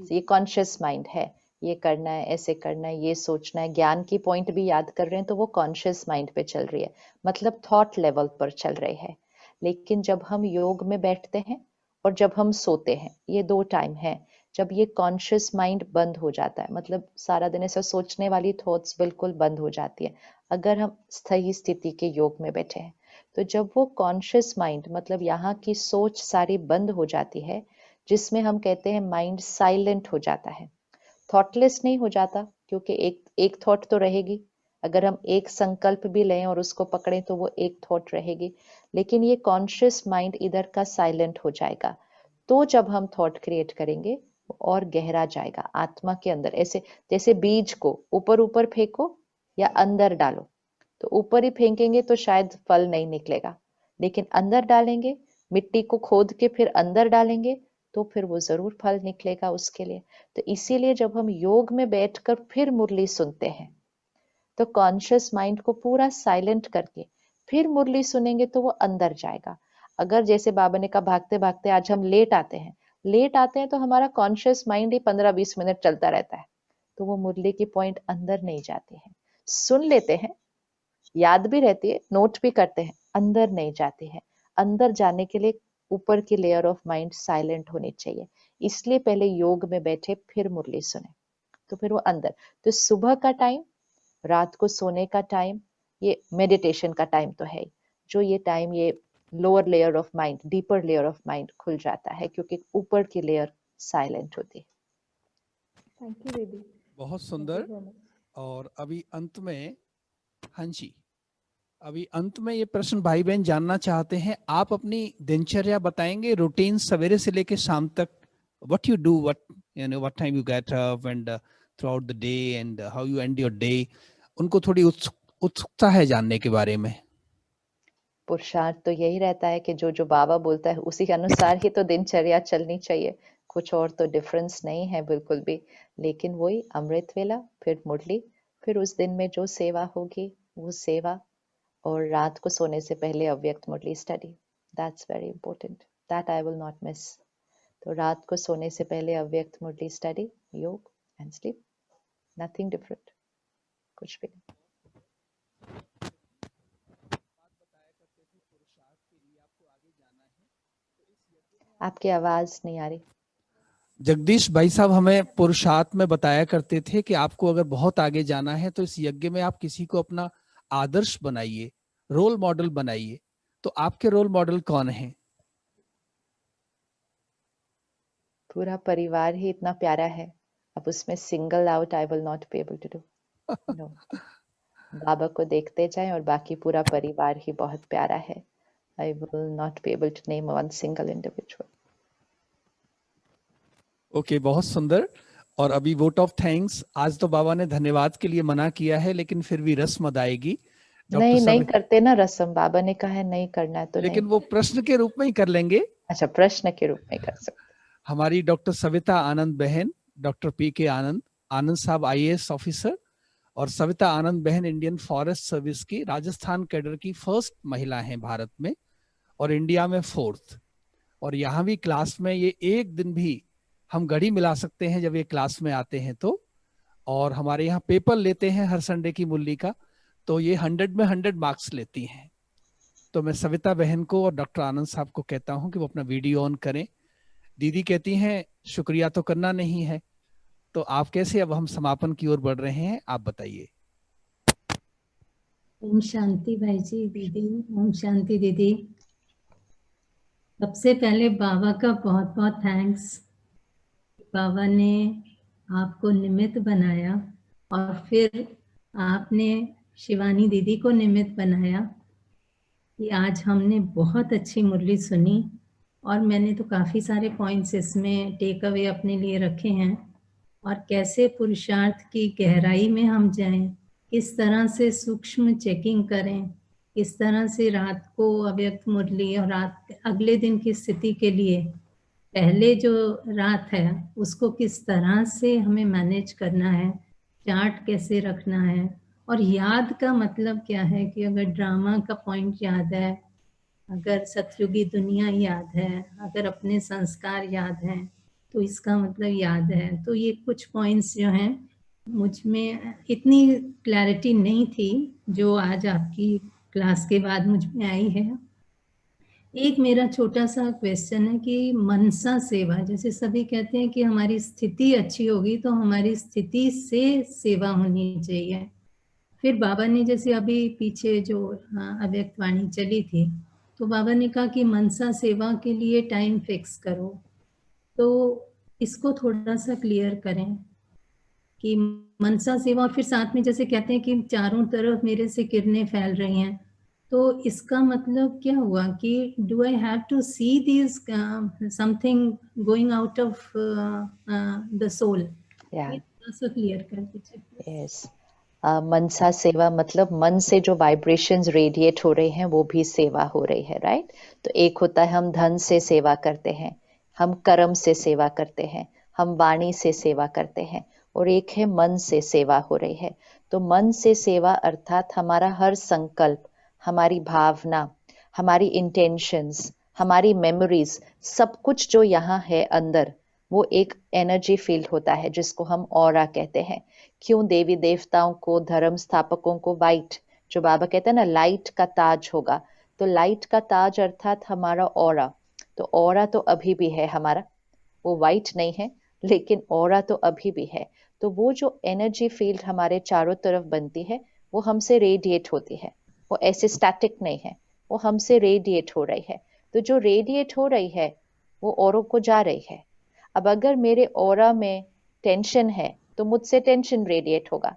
ये कॉन्शियस माइंड है। ये करना है, ऐसे करना है, ये सोचना है, ज्ञान की पॉइंट भी याद कर रहे हैं तो वो कॉन्शियस माइंड पे चल रही है, मतलब थॉट लेवल पर चल रही है। लेकिन जब हम योग में बैठते हैं और जब हम सोते हैं, ये 2 टाइम है जब ये कॉन्शियस माइंड बंद हो जाता है, मतलब सारा दिन ऐसा सोचने वाली थॉट्स बिल्कुल बंद हो जाती है अगर हम सही स्थिति के योग में बैठे हैं। तो जब वो कॉन्शियस माइंड, मतलब यहाँ की सोच सारी बंद हो जाती है, जिसमें हम कहते हैं माइंड साइलेंट हो जाता है, थॉटलेस नहीं हो जाता, क्योंकि एक थॉट तो रहेगी। अगर हम एक संकल्प भी लें और उसको पकड़ें तो वो एक थॉट रहेगी, लेकिन ये कॉन्शियस माइंड इधर का साइलेंट हो जाएगा। तो जब हम थॉट क्रिएट करेंगे वो और गहरा जाएगा आत्मा के अंदर। ऐसे जैसे बीज को ऊपर ऊपर फेंको या अंदर डालो, तो ऊपर ही फेंकेंगे तो शायद फल नहीं निकलेगा, लेकिन अंदर डालेंगे, मिट्टी को खोद के फिर अंदर डालेंगे तो फिर वो जरूर फल निकलेगा उसके लिए। तो इसीलिए जब हम योग में बैठकर फिर मुरली सुनते हैं तो कॉन्शियस माइंड को पूरा साइलेंट करके फिर मुरली सुनेंगे तो वो अंदर जाएगा। अगर जैसे बाबा ने कहा भागते भागते आज हम लेट आते हैं तो हमारा कॉन्शियस माइंड ही 15-20 मिनट चलता रहता है, तो वो मुरली की पॉइंट अंदर नहीं जाती है। सुन लेते हैं, याद भी रहती है, नोट भी करते हैं, अंदर नहीं जाते हैं। अंदर जाने के लिए ऊपर की लेयर ऑफ माइंड साइलेंट होनी चाहिए, इसलिए पहले योग में बैठे फिर मुरली सुने, तो फिर वो अंदर। तो सुबह का टाइम, रात को सोने का टाइम, ये मेडिटेशन का टाइम तो है ही। जो ये टाइम, ये lower layer of mind, deeper layer of mind खुल जाता है, क्योंकि ऊपर की लेयर साइलेंट होती है। थैंक यू दीदी, बहुत थैंक यू सुंदर। So much. और अभी अंत में, हाँ जी, अभी अंत में ये प्रश्न भाई बहन जानना चाहते हैं, आप अपनी दिनचर्या बताएंगे, रूटीन सवेरे से लेके शाम तक, what you do, what time you get up and through out the day and how you and your day. उनको थोड़ी उत्सुकता है जानने के बारे में। पुरुषार्थ तो यही रहता है कि जो जो बाबा बोलता है उसी के अनुसार ही तो दिनचर्या चलनी चाहिए, कुछ और तो डिफरेंस नहीं है बिल्कुल भी। लेकिन वही अमृत वेला, फिर मुरली, फिर उस दिन में जो सेवा होगी वो सेवा, और रात को सोने से पहले Avyakt Murli study, that's very important, that I will not miss. तो रात को सोने से पहले Avyakt Murli study, yoga and sleep, nothing different, कुछ भी नहीं। आपकी आवाज नहीं आ रही। जगदीश भाई साहब हमें पुरुषार्थ में बताया करते थे कि आपको अगर बहुत आगे जाना है तो इस यज्ञ में आप किसी को अपना आदर्श बनाइए, रोल मॉडल बनाइए। तो आपके रोल मॉडल कौन हैं? पूरा परिवार ही इतना प्यारा है, अब उसमें single out I will not be able to do, no. Baba को देखते जाएं और बाकी पूरा परिवार ही बहुत प्यारा है। I will not be able to name one single individual. Okay, बहुत सुंदर। और अभी वोट ऑफ थैंक्स, आज तो बाबा ने धन्यवाद के लिए मना किया है, लेकिन फिर भी रस्म अदाएगी। नहीं नहीं करते ना रस्म, बाबा ने कहा है नहीं करना है तो लेकिन नहीं। वो प्रश्न के रूप में ही कर लेंगे। अच्छा, प्रश्न के रूप में कर सकते। हमारी डॉक्टर सविता आनंद बहन, डॉक्टर पी.के. आनंद, आनंद साहब IAS ऑफिसर, और सविता आनंद बहन इंडियन फॉरेस्ट सर्विस की राजस्थान कैडर की फर्स्ट महिला हैं भारत में, और इंडिया में 4th। और यहाँ भी क्लास में ये एक दिन भी हम घड़ी मिला सकते हैं जब ये क्लास में आते हैं तो। और हमारे यहाँ पेपर लेते हैं हर संडे की मुरली का, तो ये 100 में 100 मार्क्स लेती हैं। तो मैं सविता बहन को और डॉक्टर आनंद साहब को कहता हूं कि वो अपना वीडियो ऑन करें। दीदी कहती हैं शुक्रिया तो करना नहीं है, तो आप कैसे, अब हम समापन की ओर बढ़ रहे हैं, आप बताइए। ओम शांति भाई जी, दीदी ओम शांति दीदी। सबसे पहले बाबा का बहुत बहुत थैंक्स। बाबा ने आपको निमित्त बनाया और फिर आपने शिवानी दीदी को निमित्त बनाया कि आज हमने बहुत अच्छी मुरली सुनी, और मैंने तो काफ़ी सारे पॉइंट्स इसमें टेक अवे अपने लिए रखे हैं। और कैसे पुरुषार्थ की गहराई में हम जाएं, किस तरह से सूक्ष्म चेकिंग करें, किस तरह से रात को अव्यक्त मुरली और रात अगले दिन की स्थिति के लिए पहले जो रात है उसको किस तरह से हमें मैनेज करना है, चार्ट कैसे रखना है। और याद का मतलब क्या है कि अगर ड्रामा का पॉइंट याद है, अगर सतयुगी दुनिया याद है, अगर अपने संस्कार याद हैं, तो इसका मतलब याद है। तो ये कुछ पॉइंट्स जो हैं मुझ में इतनी क्लैरिटी नहीं थी जो आज आपकी क्लास के बाद मुझ में आई है। एक मेरा छोटा सा क्वेश्चन है कि मनसा सेवा, जैसे सभी कहते हैं कि हमारी स्थिति अच्छी होगी तो हमारी स्थिति से सेवा होनी चाहिए। फिर बाबा ने जैसे अभी पीछे जो अव्यक्त वाणी चली थी, तो बाबा ने कहा कि मनसा सेवा के लिए टाइम फिक्स करो। तो इसको थोड़ा सा क्लियर करें कि मनसा सेवा, और फिर साथ में जैसे कहते हैं कि चारों तरफ मेरे से किरणें फैल रही हैं, तो इसका मतलब क्या हुआ कि do I have to see this something going out of the soul? ये थोड़ा सा क्लियर कर दीजिए। यस, मनसा सेवा मतलब मन से जो वाइब्रेशंस रेडिएट हो रहे हैं वो भी सेवा हो रही है, राइट? तो एक होता है हम धन से सेवा करते हैं, हम कर्म से सेवा करते हैं, हम वाणी से सेवा करते हैं, और एक है मन से सेवा हो रही है। तो मन से सेवा अर्थात हमारा हर संकल्प, हमारी भावना, हमारी इंटेंशंस, हमारी मेमोरीज, सब कुछ जो यहाँ है अंदर, वो एक एनर्जी फील्ड होता है जिसको हम ऑरा कहते हैं। क्यों देवी देवताओं को, धर्म स्थापकों को वाइट, जो बाबा कहते हैं ना लाइट का ताज होगा, तो लाइट का ताज अर्थात हमारा ऑरा, तो ऑरा तो अभी भी है हमारा, वो वाइट नहीं है लेकिन ऑरा तो अभी भी है। तो वो जो एनर्जी फील्ड हमारे चारों तरफ बनती है वो हमसे रेडिएट होती है, वो ऐसे स्टैटिक नहीं है, वो हमसे रेडिएट हो रही है। तो जो रेडिएट हो रही है वो औरों को जा रही है। अब अगर मेरे ऑरा में टेंशन है तो मुझसे टेंशन रेडिएट होगा,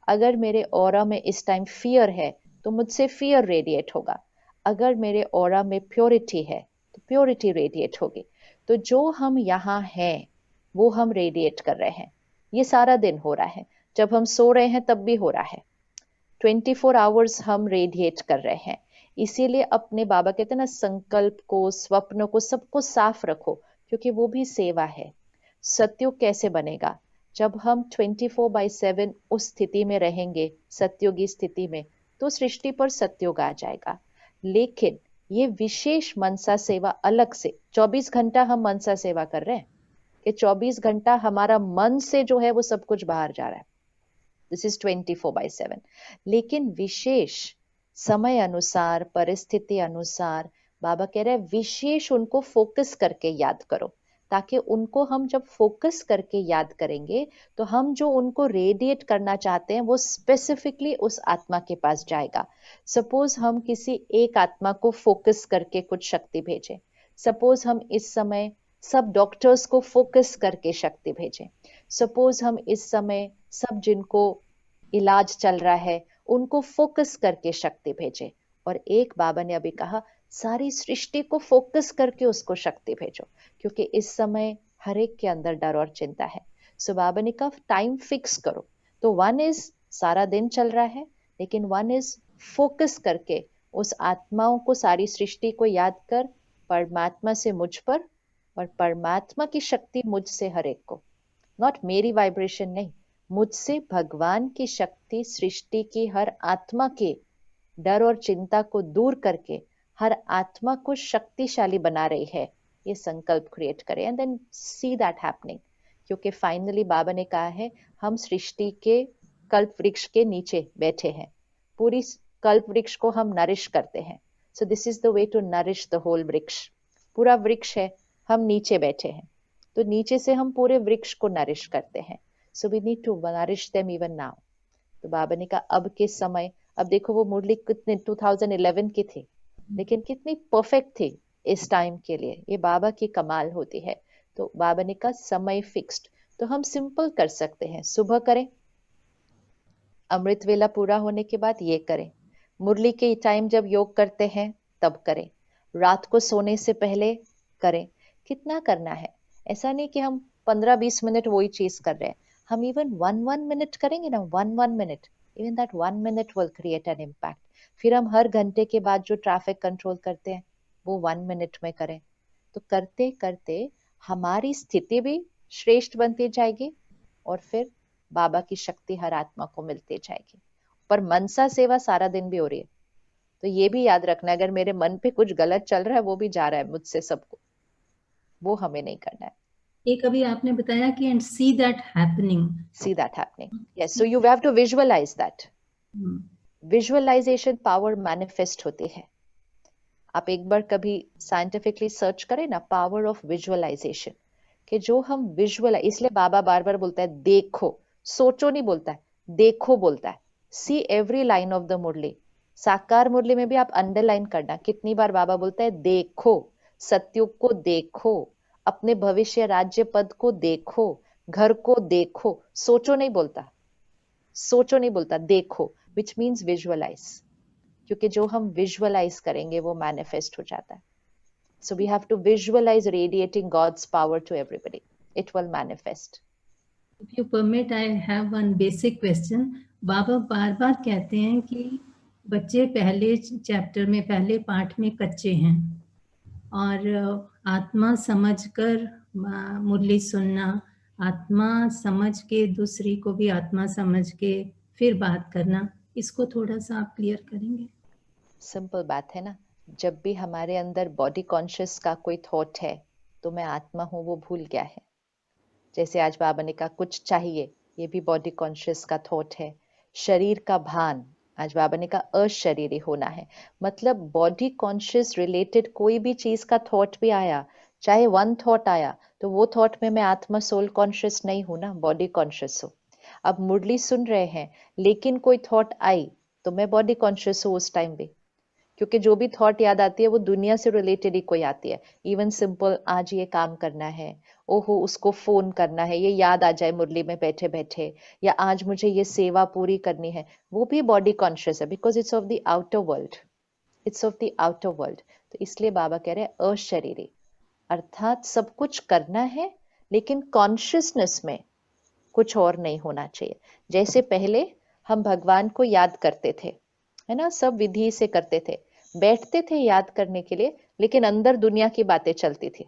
अगर मेरे ऑरा में इस टाइम फियर है तो मुझसे फियर रेडिएट होगा, अगर मेरे ऑरा में प्योरिटी है तो प्योरिटी रेडिएट होगी। तो जो हम यहाँ हैं वो हम रेडिएट कर रहे हैं। ये सारा दिन हो रहा है, जब हम सो रहे हैं तब भी हो रहा है, 24 आवर्स हम रेडिएट कर रहे हैं। इसीलिए अपने बाबा कहते हैं ना, संकल्प को, स्वप्नों को, सबको साफ रखो, क्योंकि वो भी सेवा है। सत्युग कैसे बनेगा? जब हम 24/7 उस स्थिति में रहेंगे, सत्युगी स्थिति में, तो सृष्टि पर सत्युग आ जाएगा। लेकिन ये विशेष मनसा सेवा अलग से 24 घंटा हम मनसा सेवा कर रहे हैं कि 24 घंटा हमारा मन से जो है वो सब कुछ बाहर जा रहा है, दिस इज 24/7। लेकिन विशेष समय अनुसार, परिस्थिति अनुसार बाबा कह रहे हैं विशेष उनको फोकस करके याद करो, ताकि उनको हम जब फोकस करके याद करेंगे तो हम जो उनको रेडिएट करना चाहते हैं वो स्पेसिफिकली उस आत्मा के पास जाएगा। सपोज हम किसी एक आत्मा को फोकस करके कुछ शक्ति भेजें, सपोज हम इस समय सब डॉक्टर्स को फोकस करके शक्ति भेजें, सपोज हम इस समय सब जिनको इलाज चल रहा है उनको फोकस करके शक्ति भेजें। और एक बाबा ने अभी कहा सारी सृष्टि को फोकस करके उसको शक्ति भेजो, क्योंकि इस समय हर एक के अंदर डर और चिंता है। सो बाबा ने कहा टाइम फिक्स करो। तो वन इज सारा दिन चल रहा है, लेकिन वन इज फोकस करके उस आत्माओं को, सारी सृष्टि को याद कर, परमात्मा से मुझ पर और परमात्मा की शक्ति मुझसे हर एक को, नॉट मेरी वाइब्रेशन नहीं, मुझसे भगवान की शक्ति सृष्टि की हर आत्मा के डर और चिंता को दूर करके हर आत्मा को शक्तिशाली बना रही है। ये संकल्प क्रिएट करें and then see that happening. क्योंकि फाइनली बाबा ने कहा है हम सृष्टि के कल्प वृक्ष के नीचे बैठे हैं, पूरी कल्प वृक्ष को हम नरिश करते हैं। So this is the way to nourish the whole वृक्ष। पूरा वृक्ष है, हम नीचे बैठे हैं, तो नीचे से हम पूरे वृक्ष को नरिश करते हैं। So we need to nourish them even now. तो बाबा ने कहा अब के समय, अब देखो वो मुरली कितने 2011 की थी, लेकिन कितनी परफेक्ट थी इस टाइम के लिए। ये बाबा की कमाल होती है। तो बाबा ने कहा समय फिक्स्ड, तो हम सिंपल कर सकते हैं, सुबह करें, अमृत वेला पूरा होने के बाद ये करें, मुरली के टाइम जब योग करते हैं तब करें, रात को सोने से पहले करें। कितना करना है, ऐसा नहीं कि हम 15-20 मिनट वही चीज कर रहे हैं, हम इवन 1 मिनट करेंगे ना, 1 minute, even that 1 minute will create an impact. फिर हम हर घंटे के बाद जो ट्रैफिक कंट्रोल करते हैं वो 1 मिनट में करें। तो करते करते हमारी स्थिति भी श्रेष्ठ बनती जाएगी और फिर बाबा की शक्ति हर आत्मा को मिलती जाएगी। पर मनसा सेवा सारा दिन भी हो रही है, तो ये भी याद रखना, अगर मेरे मन पे कुछ गलत चल रहा है वो भी जा रहा है मुझसे सबको, वो हमें नहीं करना है। एक अभी आपने बताया कि and see that happening, yes, so you have to visualise that. Visualisation power manifest होती है। आप एक बार कभी साइंटिफिकली सर्च करें ना, पावर ऑफ विजुअलाइजेशन, कि जो हम विजुअलाइज, इसलिए बाबा बार बार बोलता है देखो, सोचो नहीं बोलता है, देखो बोलता है। See every line of the Murli. Sakar Murli में भी आप अंडरलाइन करना, कितनी बार बाबा बोलता है देखो, सत्युग को देखो, अपने भविष्य राज्य पद को देखो, घर को देखो, सोचो नहीं बोलता, सोचो नहीं बोलता, देखो, विच मीन्स विजुअलाइज। क्योंकि जो हम विजुअलाइज करेंगे वो मैनिफेस्ट हो जाता है। So we have to visualize radiating God's power to everybody. It will manifest. If you permit, I have one basic question. बाबा बार बार कहते हैं कि बच्चे पहले चैप्टर में, पहले पाठ में कच्चे हैं, और आत्मा समझकर मुरली सुनना, आत्मा समझ के दूसरी को भी आत्मा समझ के फिर बात करना, इसको थोड़ा सा आप क्लियर करेंगे? सिंपल बात है ना, जब भी हमारे अंदर बॉडी कॉन्शियस का कोई थॉट है तो मैं आत्मा हूँ वो भूल गया है। जैसे आज बाबा ने कहा कुछ चाहिए, ये भी बॉडी कॉन्शियस का थॉट है। शरीर का भान, आज बाबा ने कहा अशरीरी होना है, मतलब बॉडी कॉन्शियस रिलेटेड कोई भी चीज का थॉट भी आया, चाहे वन थॉट आया, तो वो थॉट में मैं आत्मा सोल कॉन्शियस नहीं हूं ना, बॉडी कॉन्शियस हूँ। अब मुरली सुन रहे हैं लेकिन कोई थॉट आई तो मैं बॉडी कॉन्शियस हूँ उस टाइम भी, क्योंकि जो भी थॉट याद आती है वो दुनिया से रिलेटेड ही कोई आती है। इवन सिंपल आज ये काम करना है, ओहो उसको फोन करना है, ये याद आ जाए मुरली में बैठे बैठे, या आज मुझे ये सेवा पूरी करनी है, वो भी बॉडी कॉन्शियस है, because it's of the outer world, it's of the outer world. तो इसलिए बाबा कह रहे हैं अशरीरी, अर्थात सब कुछ करना है लेकिन कॉन्शियसनेस में कुछ और नहीं होना चाहिए। जैसे पहले हम भगवान को याद करते थे, है ना, सब विधि से करते थे, बैठते थे याद करने के लिए, लेकिन अंदर दुनिया की बातें चलती थी।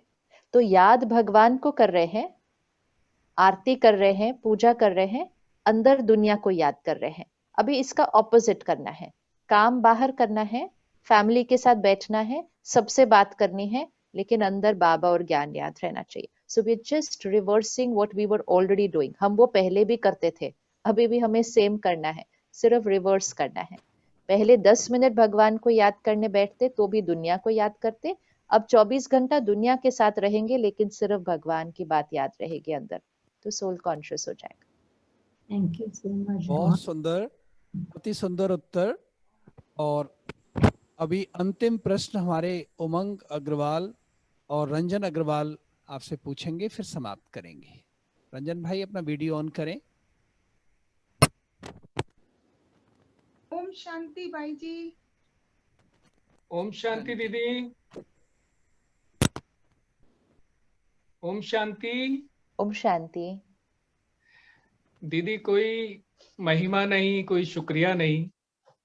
तो याद भगवान को कर रहे हैं, आरती कर रहे हैं, पूजा कर रहे हैं, अंदर दुनिया को याद कर रहे हैं। अभी इसका ऑपोजिट करना है, काम बाहर करना है, फैमिली के साथ बैठना है, सबसे बात करनी है, लेकिन अंदर बाबा और ज्ञान याद रहना चाहिए। So we just reversing what we were already doing. हम वो पहले भी करते थे, अभी भी हमें सेम करना है, सिर्फ रिवर्स करना है। पहले 10 मिनट भगवान को याद करने बैठते तो भी दुनिया को याद करते, अब 24 घंटा दुनिया के साथ रहेंगे लेकिन सिर्फ भगवान की बात याद रहेगी अंदर, तो सोल कॉन्शियस हो जाएगा। Thank you so much. बहुत सुंदर, अति सुंदर उत्तर। और अभी अंतिम प्रश्न हमारे उमंग अग्रवाल और रंजन अग्रवाल आपसे पूछेंगे, फिर समाप्त करेंगे। रंजन भाई अपना वीडियो ऑन करें। ओम शांति भाई जी। ओम शांति दीदी। ओम शांति। ओम शांति। दीदी कोई महिमा नहीं, कोई शुक्रिया नहीं,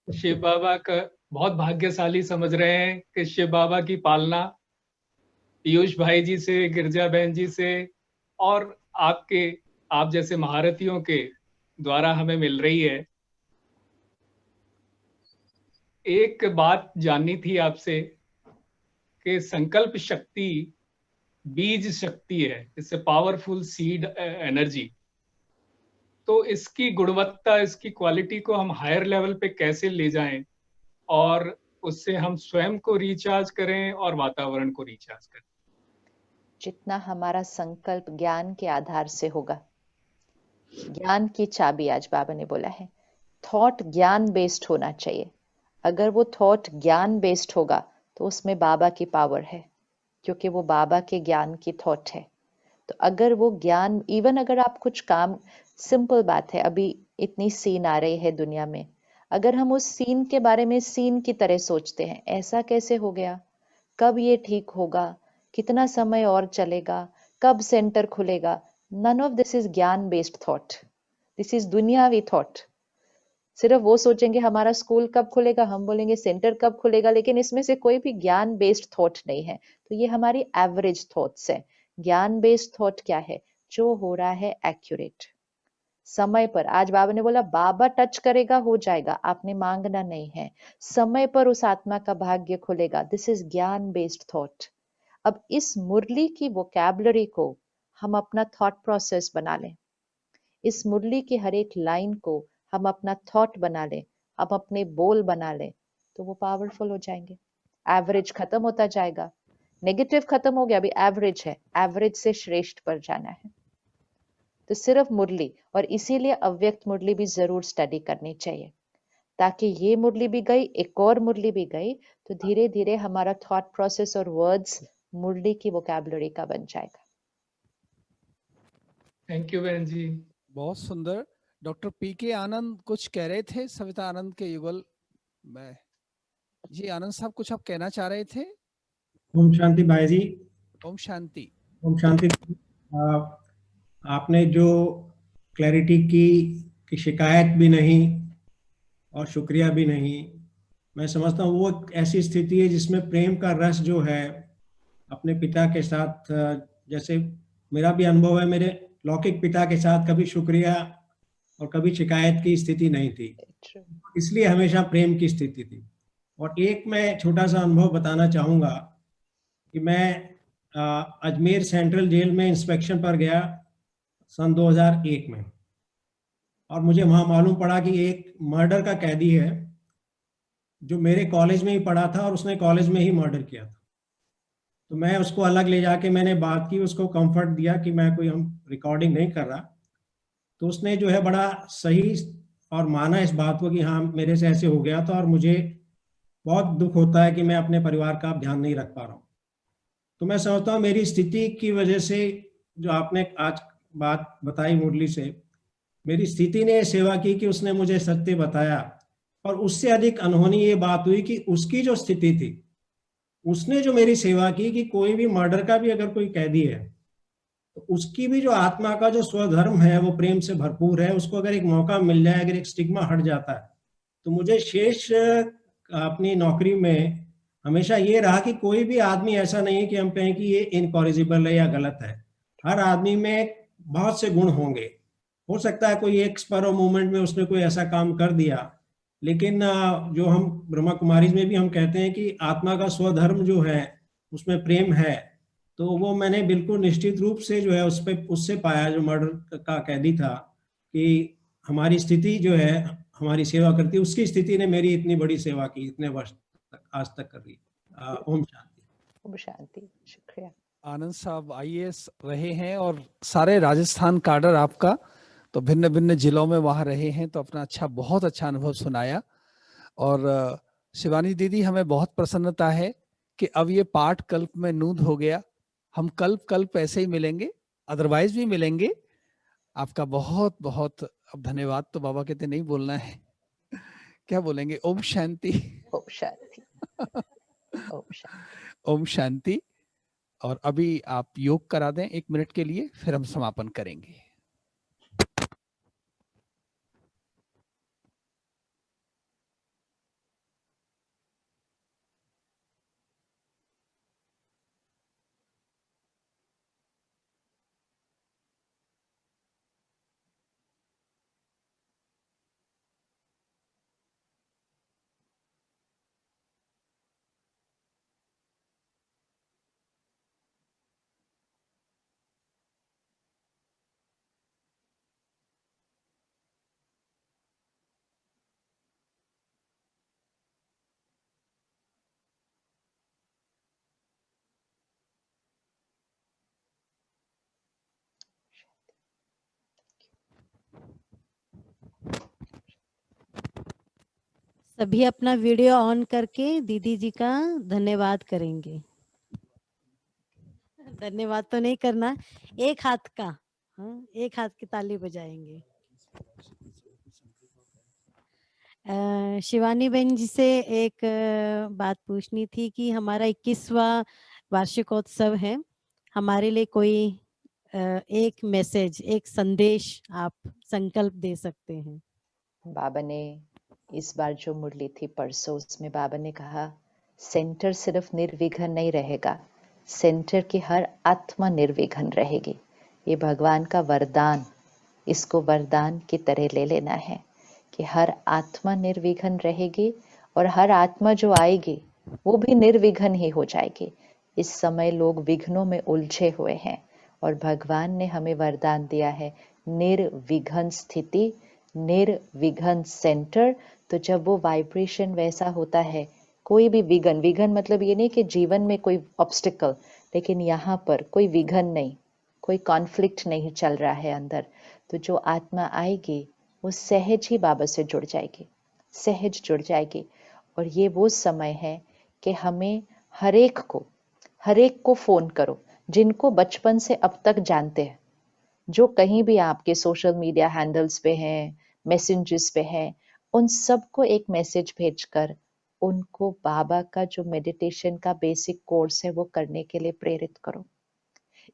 शिव बाबा का बहुत भाग्यशाली समझ रहे हैं कि शिव बाबा की पालना पीयूष भाई जी से, गिरजा बहन जी से और आप जैसे महारथियों के द्वारा हमें मिल रही है। एक बात जाननी थी आपसे कि संकल्प शक्ति बीज शक्ति है, इससे पावरफुल सीड एनर्जी, तो इसकी गुणवत्ता, इसकी क्वालिटी को हम हायर लेवल पे कैसे ले जाएं और उससे हम स्वयं को रिचार्ज करें और वातावरण को रिचार्ज करें। जितना हमारा संकल्प ज्ञान के आधार से होगा, ज्ञान की चाबी आज बाबा ने बोला है, थॉट ज्ञान बेस्ड होना चाहिए। अगर वो थॉट ज्ञान बेस्ड होगा तो उसमें बाबा की पावर है, क्योंकि वो बाबा के ज्ञान की थॉट है। तो अगर वो ज्ञान, इवन अगर आप कुछ काम, सिंपल बात है, अभी इतनी सीन आ रही है दुनिया में, अगर हम उस सीन के बारे में सीन की तरह सोचते हैं, ऐसा कैसे हो गया, कब ये ठीक होगा, कितना समय और चलेगा, कब सेंटर खुलेगा, नन ऑफ दिस इज ज्ञान बेस्ड थॉट, दिस इज दुनियावी थॉट। सिर्फ वो सोचेंगे हमारा स्कूल कब खुलेगा, हम बोलेंगे सेंटर कब खुलेगा, लेकिन इसमें से कोई भी ज्ञान बेस्ड थॉट नहीं है। तो ये हमारी एवरेज थॉट्स है। ज्ञान बेस्ड थॉट क्या है, जो हो रहा है एक्यूरेट, समय पर। आज बाबा ने बोला बाबा टच करेगा हो जाएगा, आपने मांगना नहीं है, समय पर उस आत्मा का भाग्य खुलेगा। दिस इज ज्ञान बेस्ड थॉट। अब इस मुरली की वोकैबुलरी को हम अपना थॉट प्रोसेस बना लें, इस मुरली की हर एक लाइन को हम अपना थॉट बना लें, हम अपने बोल बना लें, तो वो पावरफुल हो जाएंगे। एवरेज खत्म होता जाएगा, नेगेटिव खत्म हो गया, अभी एवरेज है, एवरेज से श्रेष्ठ पर जाना है। तो सिर्फ मुरली, और इसीलिए अव्यक्त मुरली भी जरूर स्टडी करनी चाहिए, ताकि ये मुरली भी गई, एक और मुरली भी गई, तो धीरे धीरे हमारा थॉट प्रोसेस और वर्ड्स मुरली की वोकैबुलरी का बन जाएगा। थैंक यू बहन जी। बहुत सुंदर। डॉक्टर पीके आनंद कुछ कह रहे थे, सविता आनंद के युगल में। जी आनंद साहब, कुछ आप कहना चाह रहे थे? ओम शांति भाई जी। ओम शांति। ओम शांति। आपने जो क्लैरिटी की कि शिकायत भी नहीं और शुक्रिया भी नहीं, मैं समझता हूँ वो एक ऐसी स्थिति है जिसमें प्रेम का रस जो है अपने पिता के साथ, जैसे मेरा भी अनुभव है, मेरे लौकिक पिता के साथ कभी शुक्रिया और कभी शिकायत की स्थिति नहीं थी, इसलिए हमेशा प्रेम की स्थिति थी। और एक मैं छोटा सा अनुभव बताना चाहूँगा कि मैं अजमेर सेंट्रल जेल में इंस्पेक्शन पर गया सन 2001 में, और मुझे वहाँ मालूम पड़ा कि एक मर्डर का कैदी है जो मेरे कॉलेज में ही पढ़ा था और उसने कॉलेज में ही मर्डर किया था। तो मैं उसको अलग ले जाके मैंने बात की, उसको कंफर्ट दिया कि मैं कोई हम रिकॉर्डिंग नहीं कर रहा। तो उसने जो है बड़ा सही और माना इस बात को कि हाँ मेरे से ऐसे हो गया था और मुझे बहुत दुख होता है कि मैं अपने परिवार का ध्यान नहीं रख पा रहा हूँ। तो मैं समझता हूँ मेरी स्थिति की वजह से, जो आपने आज बात बताई मुरली से, मेरी स्थिति ने सेवा की कि उसने मुझे सत्य बताया। और उससे अधिक अनहोनी ये बात हुई कि उसकी जो स्थिति थी, उसने जो मेरी सेवा की कि कोई भी मर्डर का भी अगर कोई कैदी है तो उसकी भी जो आत्मा का जो स्वधर्म है वो प्रेम से भरपूर है। उसको अगर एक मौका मिल जाए, अगर एक स्टिग्मा हट जाता है, तो मुझे शेष अपनी नौकरी में हमेशा ये रहा कि कोई भी आदमी ऐसा नहीं है कि हम कहें कि ये इनकॉरिजिबल है या गलत है। हर आदमी में बहुत से गुण होंगे। हो सकता है कोई एक स्पर मोमेंट में उसने कोई ऐसा काम कर दिया, लेकिन जो हम ब्रह्मा कुमारी में भी हम कहते हैं कि आत्मा का स्वधर्म जो है उसमें प्रेम है। तो वो मैंने बिल्कुल निश्चित रूप से जो है उस पे उससे पाया, जो मर्डर का कैदी था, कि हमारी स्थिति जो है हमारी सेवा करती है, उसकी स्थिति ने मेरी इतनी बड़ी सेवा की इतने वर्ष तक आज तक कर रही। ओम शांति। ओम शांति। शुक्रिया। आनंद साहब आईएएस रहे हैं और सारे राजस्थान काडर आपका, तो भिन्न भिन्न जिलों में वहां रहे हैं, तो अपना बहुत अच्छा अनुभव सुनाया। और शिवानी दीदी, हमें बहुत प्रसन्नता है कि अब ये पाठ कल्प में नूद हो गया। हम कल्प कल्प ऐसे ही मिलेंगे, अदरवाइज भी मिलेंगे। आपका बहुत बहुत अब धन्यवाद तो बाबा कहते नहीं बोलना है, क्या बोलेंगे? ओम शांति। ओम शांति। ओम शांति। ओम शांति। और अभी आप योग करा दें 1 मिनट के लिए, फिर हम समापन करेंगे। सभी अपना वीडियो ऑन करके दीदी जी का धन्यवाद करेंगे। धन्यवाद तो नहीं करना, एक हाथ का, हाँ, एक हाथ की ताली बजाएंगे। शिवानी बहन जी से एक बात पूछनी थी कि हमारा 21वां वार्षिकोत्सव है, हमारे लिए कोई एक मैसेज, एक संदेश आप संकल्प दे सकते हैं। बाबा ने इस बार जो मुरली थी परसों, उसमें बाबा ने कहा सेंटर सिर्फ निर्विघ्न नहीं रहेगा, सेंटर की हर आत्मा निर्विघ्न रहेगी। ये भगवान का वरदान, इसको वरदान की तरह ले लेना है कि हर आत्मा निर्विघ्न रहेगी और हर आत्मा जो आएगी वो भी निर्विघ्न ही हो जाएगी। इस समय लोग विघ्नों में उलझे हुए हैं और भगवान ने हमें वरदान दिया है निर्विघ्न स्थिति, निर्विघ्न सेंटर। तो जब वो वाइब्रेशन वैसा होता है, कोई भी विघ्न, विघ्न मतलब ये नहीं कि जीवन में कोई ऑब्स्टिकल, लेकिन यहाँ पर कोई विघ्न नहीं, कोई कॉन्फ्लिक्ट नहीं चल रहा है अंदर, तो जो आत्मा आएगी वो सहज ही बाबा से जुड़ जाएगी, सहज जुड़ जाएगी। और ये वो समय है कि हमें हर एक को फोन करो, जिनको बचपन से अब तक जानते हैं, जो कहीं भी आपके सोशल मीडिया हैंडल्स पे हैं, मैसेंजर्स पे हैं, उन सबको एक मैसेज भेजकर उनको बाबा का जो मेडिटेशन का बेसिक कोर्स है वो करने के लिए प्रेरित करो।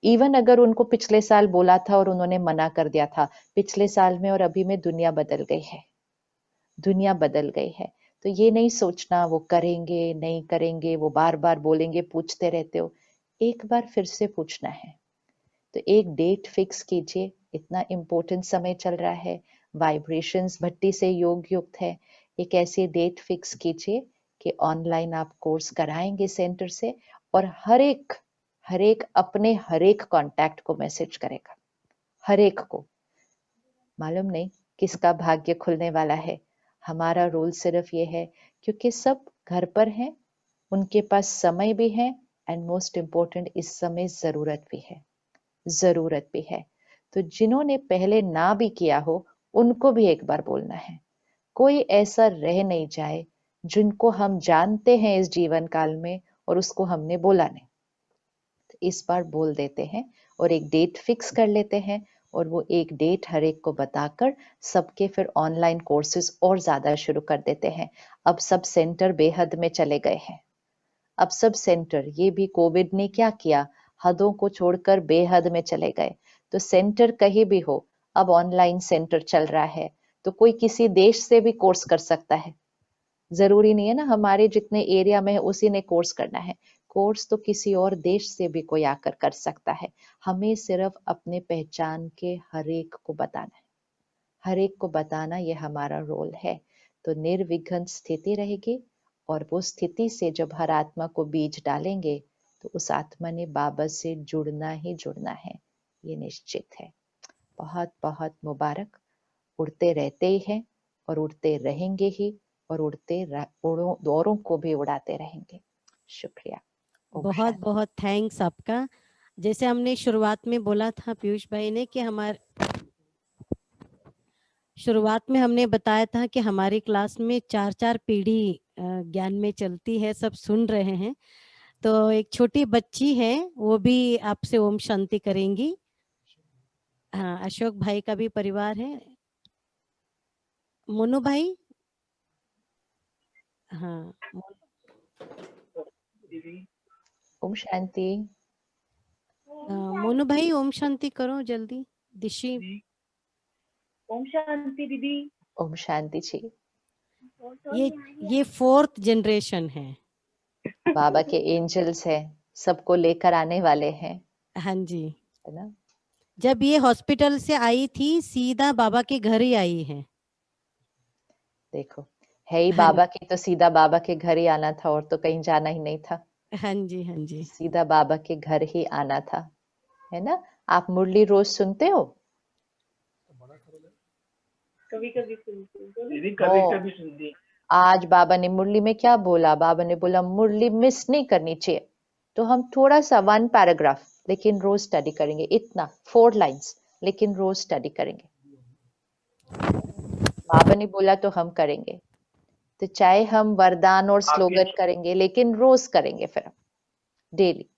इवन अगर उनको पिछले साल बोला था और उन्होंने मना कर दिया था, पिछले साल में और अभी में दुनिया बदल गई है, दुनिया बदल गई है। तो ये नहीं सोचना वो करेंगे नहीं करेंगे, वो बार बार बोलेंगे, पूछते रहते हो, एक बार फिर से पूछना है। तो एक डेट फिक्स कीजिए, इतना इम्पोर्टेंट समय चल रहा है, वाइब्रेशंस भट्टी से योग युक्त है, एक ऐसी डेट फिक्स कीजिए कि ऑनलाइन आप कोर्स कराएंगे सेंटर से, और हर एक अपने हर एक कॉन्टैक्ट को मैसेज करेगा, हर एक को। मालूम नहीं किसका भाग्य खुलने वाला है, हमारा रोल सिर्फ ये है, क्योंकि सब घर पर हैं, उनके पास समय भी है, एंड मोस्ट इम्पोर्टेंट इस समय ज़रूरत भी है। तो जिन्होंने पहले ना भी किया हो, उनको भी एक बार बोलना है। कोई ऐसा रह नहीं जाए जिनको हम जानते हैं इस जीवन काल में और उसको हमने बोला नहीं। तो इस बार बोल देते हैं और एक डेट फिक्स कर लेते हैं, और वो एक डेट हर एक को बताकर सबके फिर ऑनलाइन कोर्सेज और ज़्यादा शुरू कर देते हैं। अब सब सेंटर बेहद में चले गए हैं। अब सब सेंटर, ये भी कोविड ने क्या किया, हदों को छोड़कर बेहद में चले गए। तो सेंटर कहीं भी हो, अब ऑनलाइन सेंटर चल रहा है, तो कोई किसी देश से भी कोर्स कर सकता है। जरूरी नहीं है ना हमारे जितने एरिया में है उसी ने कोर्स करना है। कोर्स तो किसी और देश से भी कोई आकर कर सकता है। हमें सिर्फ अपने पहचान के हर एक को बताना है, हर एक को बताना, ये हमारा रोल है। तो निर्विघ्न स्थिति रहेगी, और वो स्थिति से जब हर आत्मा को बीज डालेंगे तो उस आत्मा ने बाबा से जुड़ना ही जुड़ना है, ये निश्चित है। बहुत बहुत मुबारक। उड़ते रहते ही हैं और उड़ते रहेंगे ही, और औरों को भी उड़ाते रहेंगे। शुक्रिया। बहुत बहुत थैंक्स आपका। जैसे हमने शुरुआत में बोला था पीयूष भाई ने कि शुरुआत में हमने बताया था कि हमारी क्लास में 4-4 पीढ़ी ज्ञान में चलती है, सब सुन रहे हैं। तो एक छोटी बच्ची है, वो भी आपसे ओम शांति करेंगी। हाँ, अशोक भाई का भी परिवार है। मोनू भाई, हाँ ओम शांति। मोनू भाई ओम शांति करो जल्दी। दिशी, ओम शांति दीदी। ओम शांति जी। ये 4th जनरेशन है। बाबा के एंजल्स है, सबको लेकर आने वाले हैं। हाँ जी, है ना। जब ये हॉस्पिटल से आई थी, सीधा बाबा के घर ही आई है। देखो, है ही बाबा की, तो सीधा बाबा के घर ही आना था, और तो कहीं जाना ही नहीं था। हाँ जी, हाँ जी, सीधा बाबा के घर ही आना था, है ना। आप मुरली रोज सुनते हो? कभी कभी सुनती। आज बाबा ने मुरली में क्या बोला? बाबा ने बोला मुरली मिस नहीं करनी चाहिए। तो हम थोड़ा सा 1 पैराग्राफ लेकिन रोज स्टडी करेंगे, इतना 4 लाइंस लेकिन रोज स्टडी करेंगे। बाबा ने बोला तो हम करेंगे। तो चाहे हम वरदान और स्लोगन करेंगे, लेकिन रोज करेंगे फिर डेली।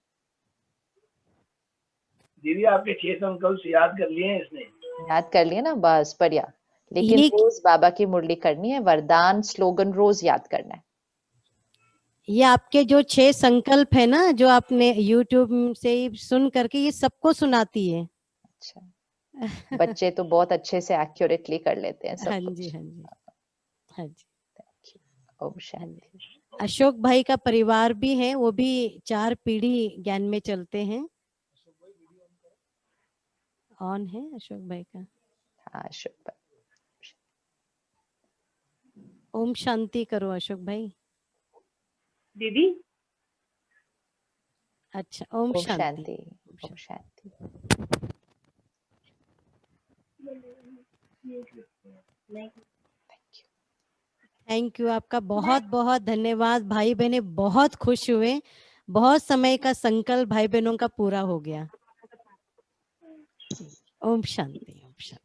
दीदी आपके 6 संकल्प याद कर लिए हैं इसने? याद कर लिया ना, बस बढ़िया। लेकिन रोज बाबा की मुरली करनी है, वरदान स्लोगन रोज याद करना है। ये आपके जो 6 संकल्प है ना, जो आपने YouTube से ही सुन करके ये सबको सुनाती है। अच्छा, बच्चे तो बहुत अच्छे से एक्यूरेटली कर लेते हैं सब। हाँ जी, हाँ जी, हाँ जी। ओम शांति। अशोक भाई का परिवार भी है, वो भी 4 पीढ़ी ज्ञान में चलते हैं। ऑन है अशोक भाई का? हाँ, अशोक भाई। ओम शांति करो अशोक भाई। दीदी अच्छा, ओम शांति। ओम शांति। थैंक यू, आपका बहुत बहुत धन्यवाद। भाई बहने बहुत खुश हुए, बहुत समय का संकल्प भाई बहनों का पूरा हो गया। ओम शांति, ओम शांति।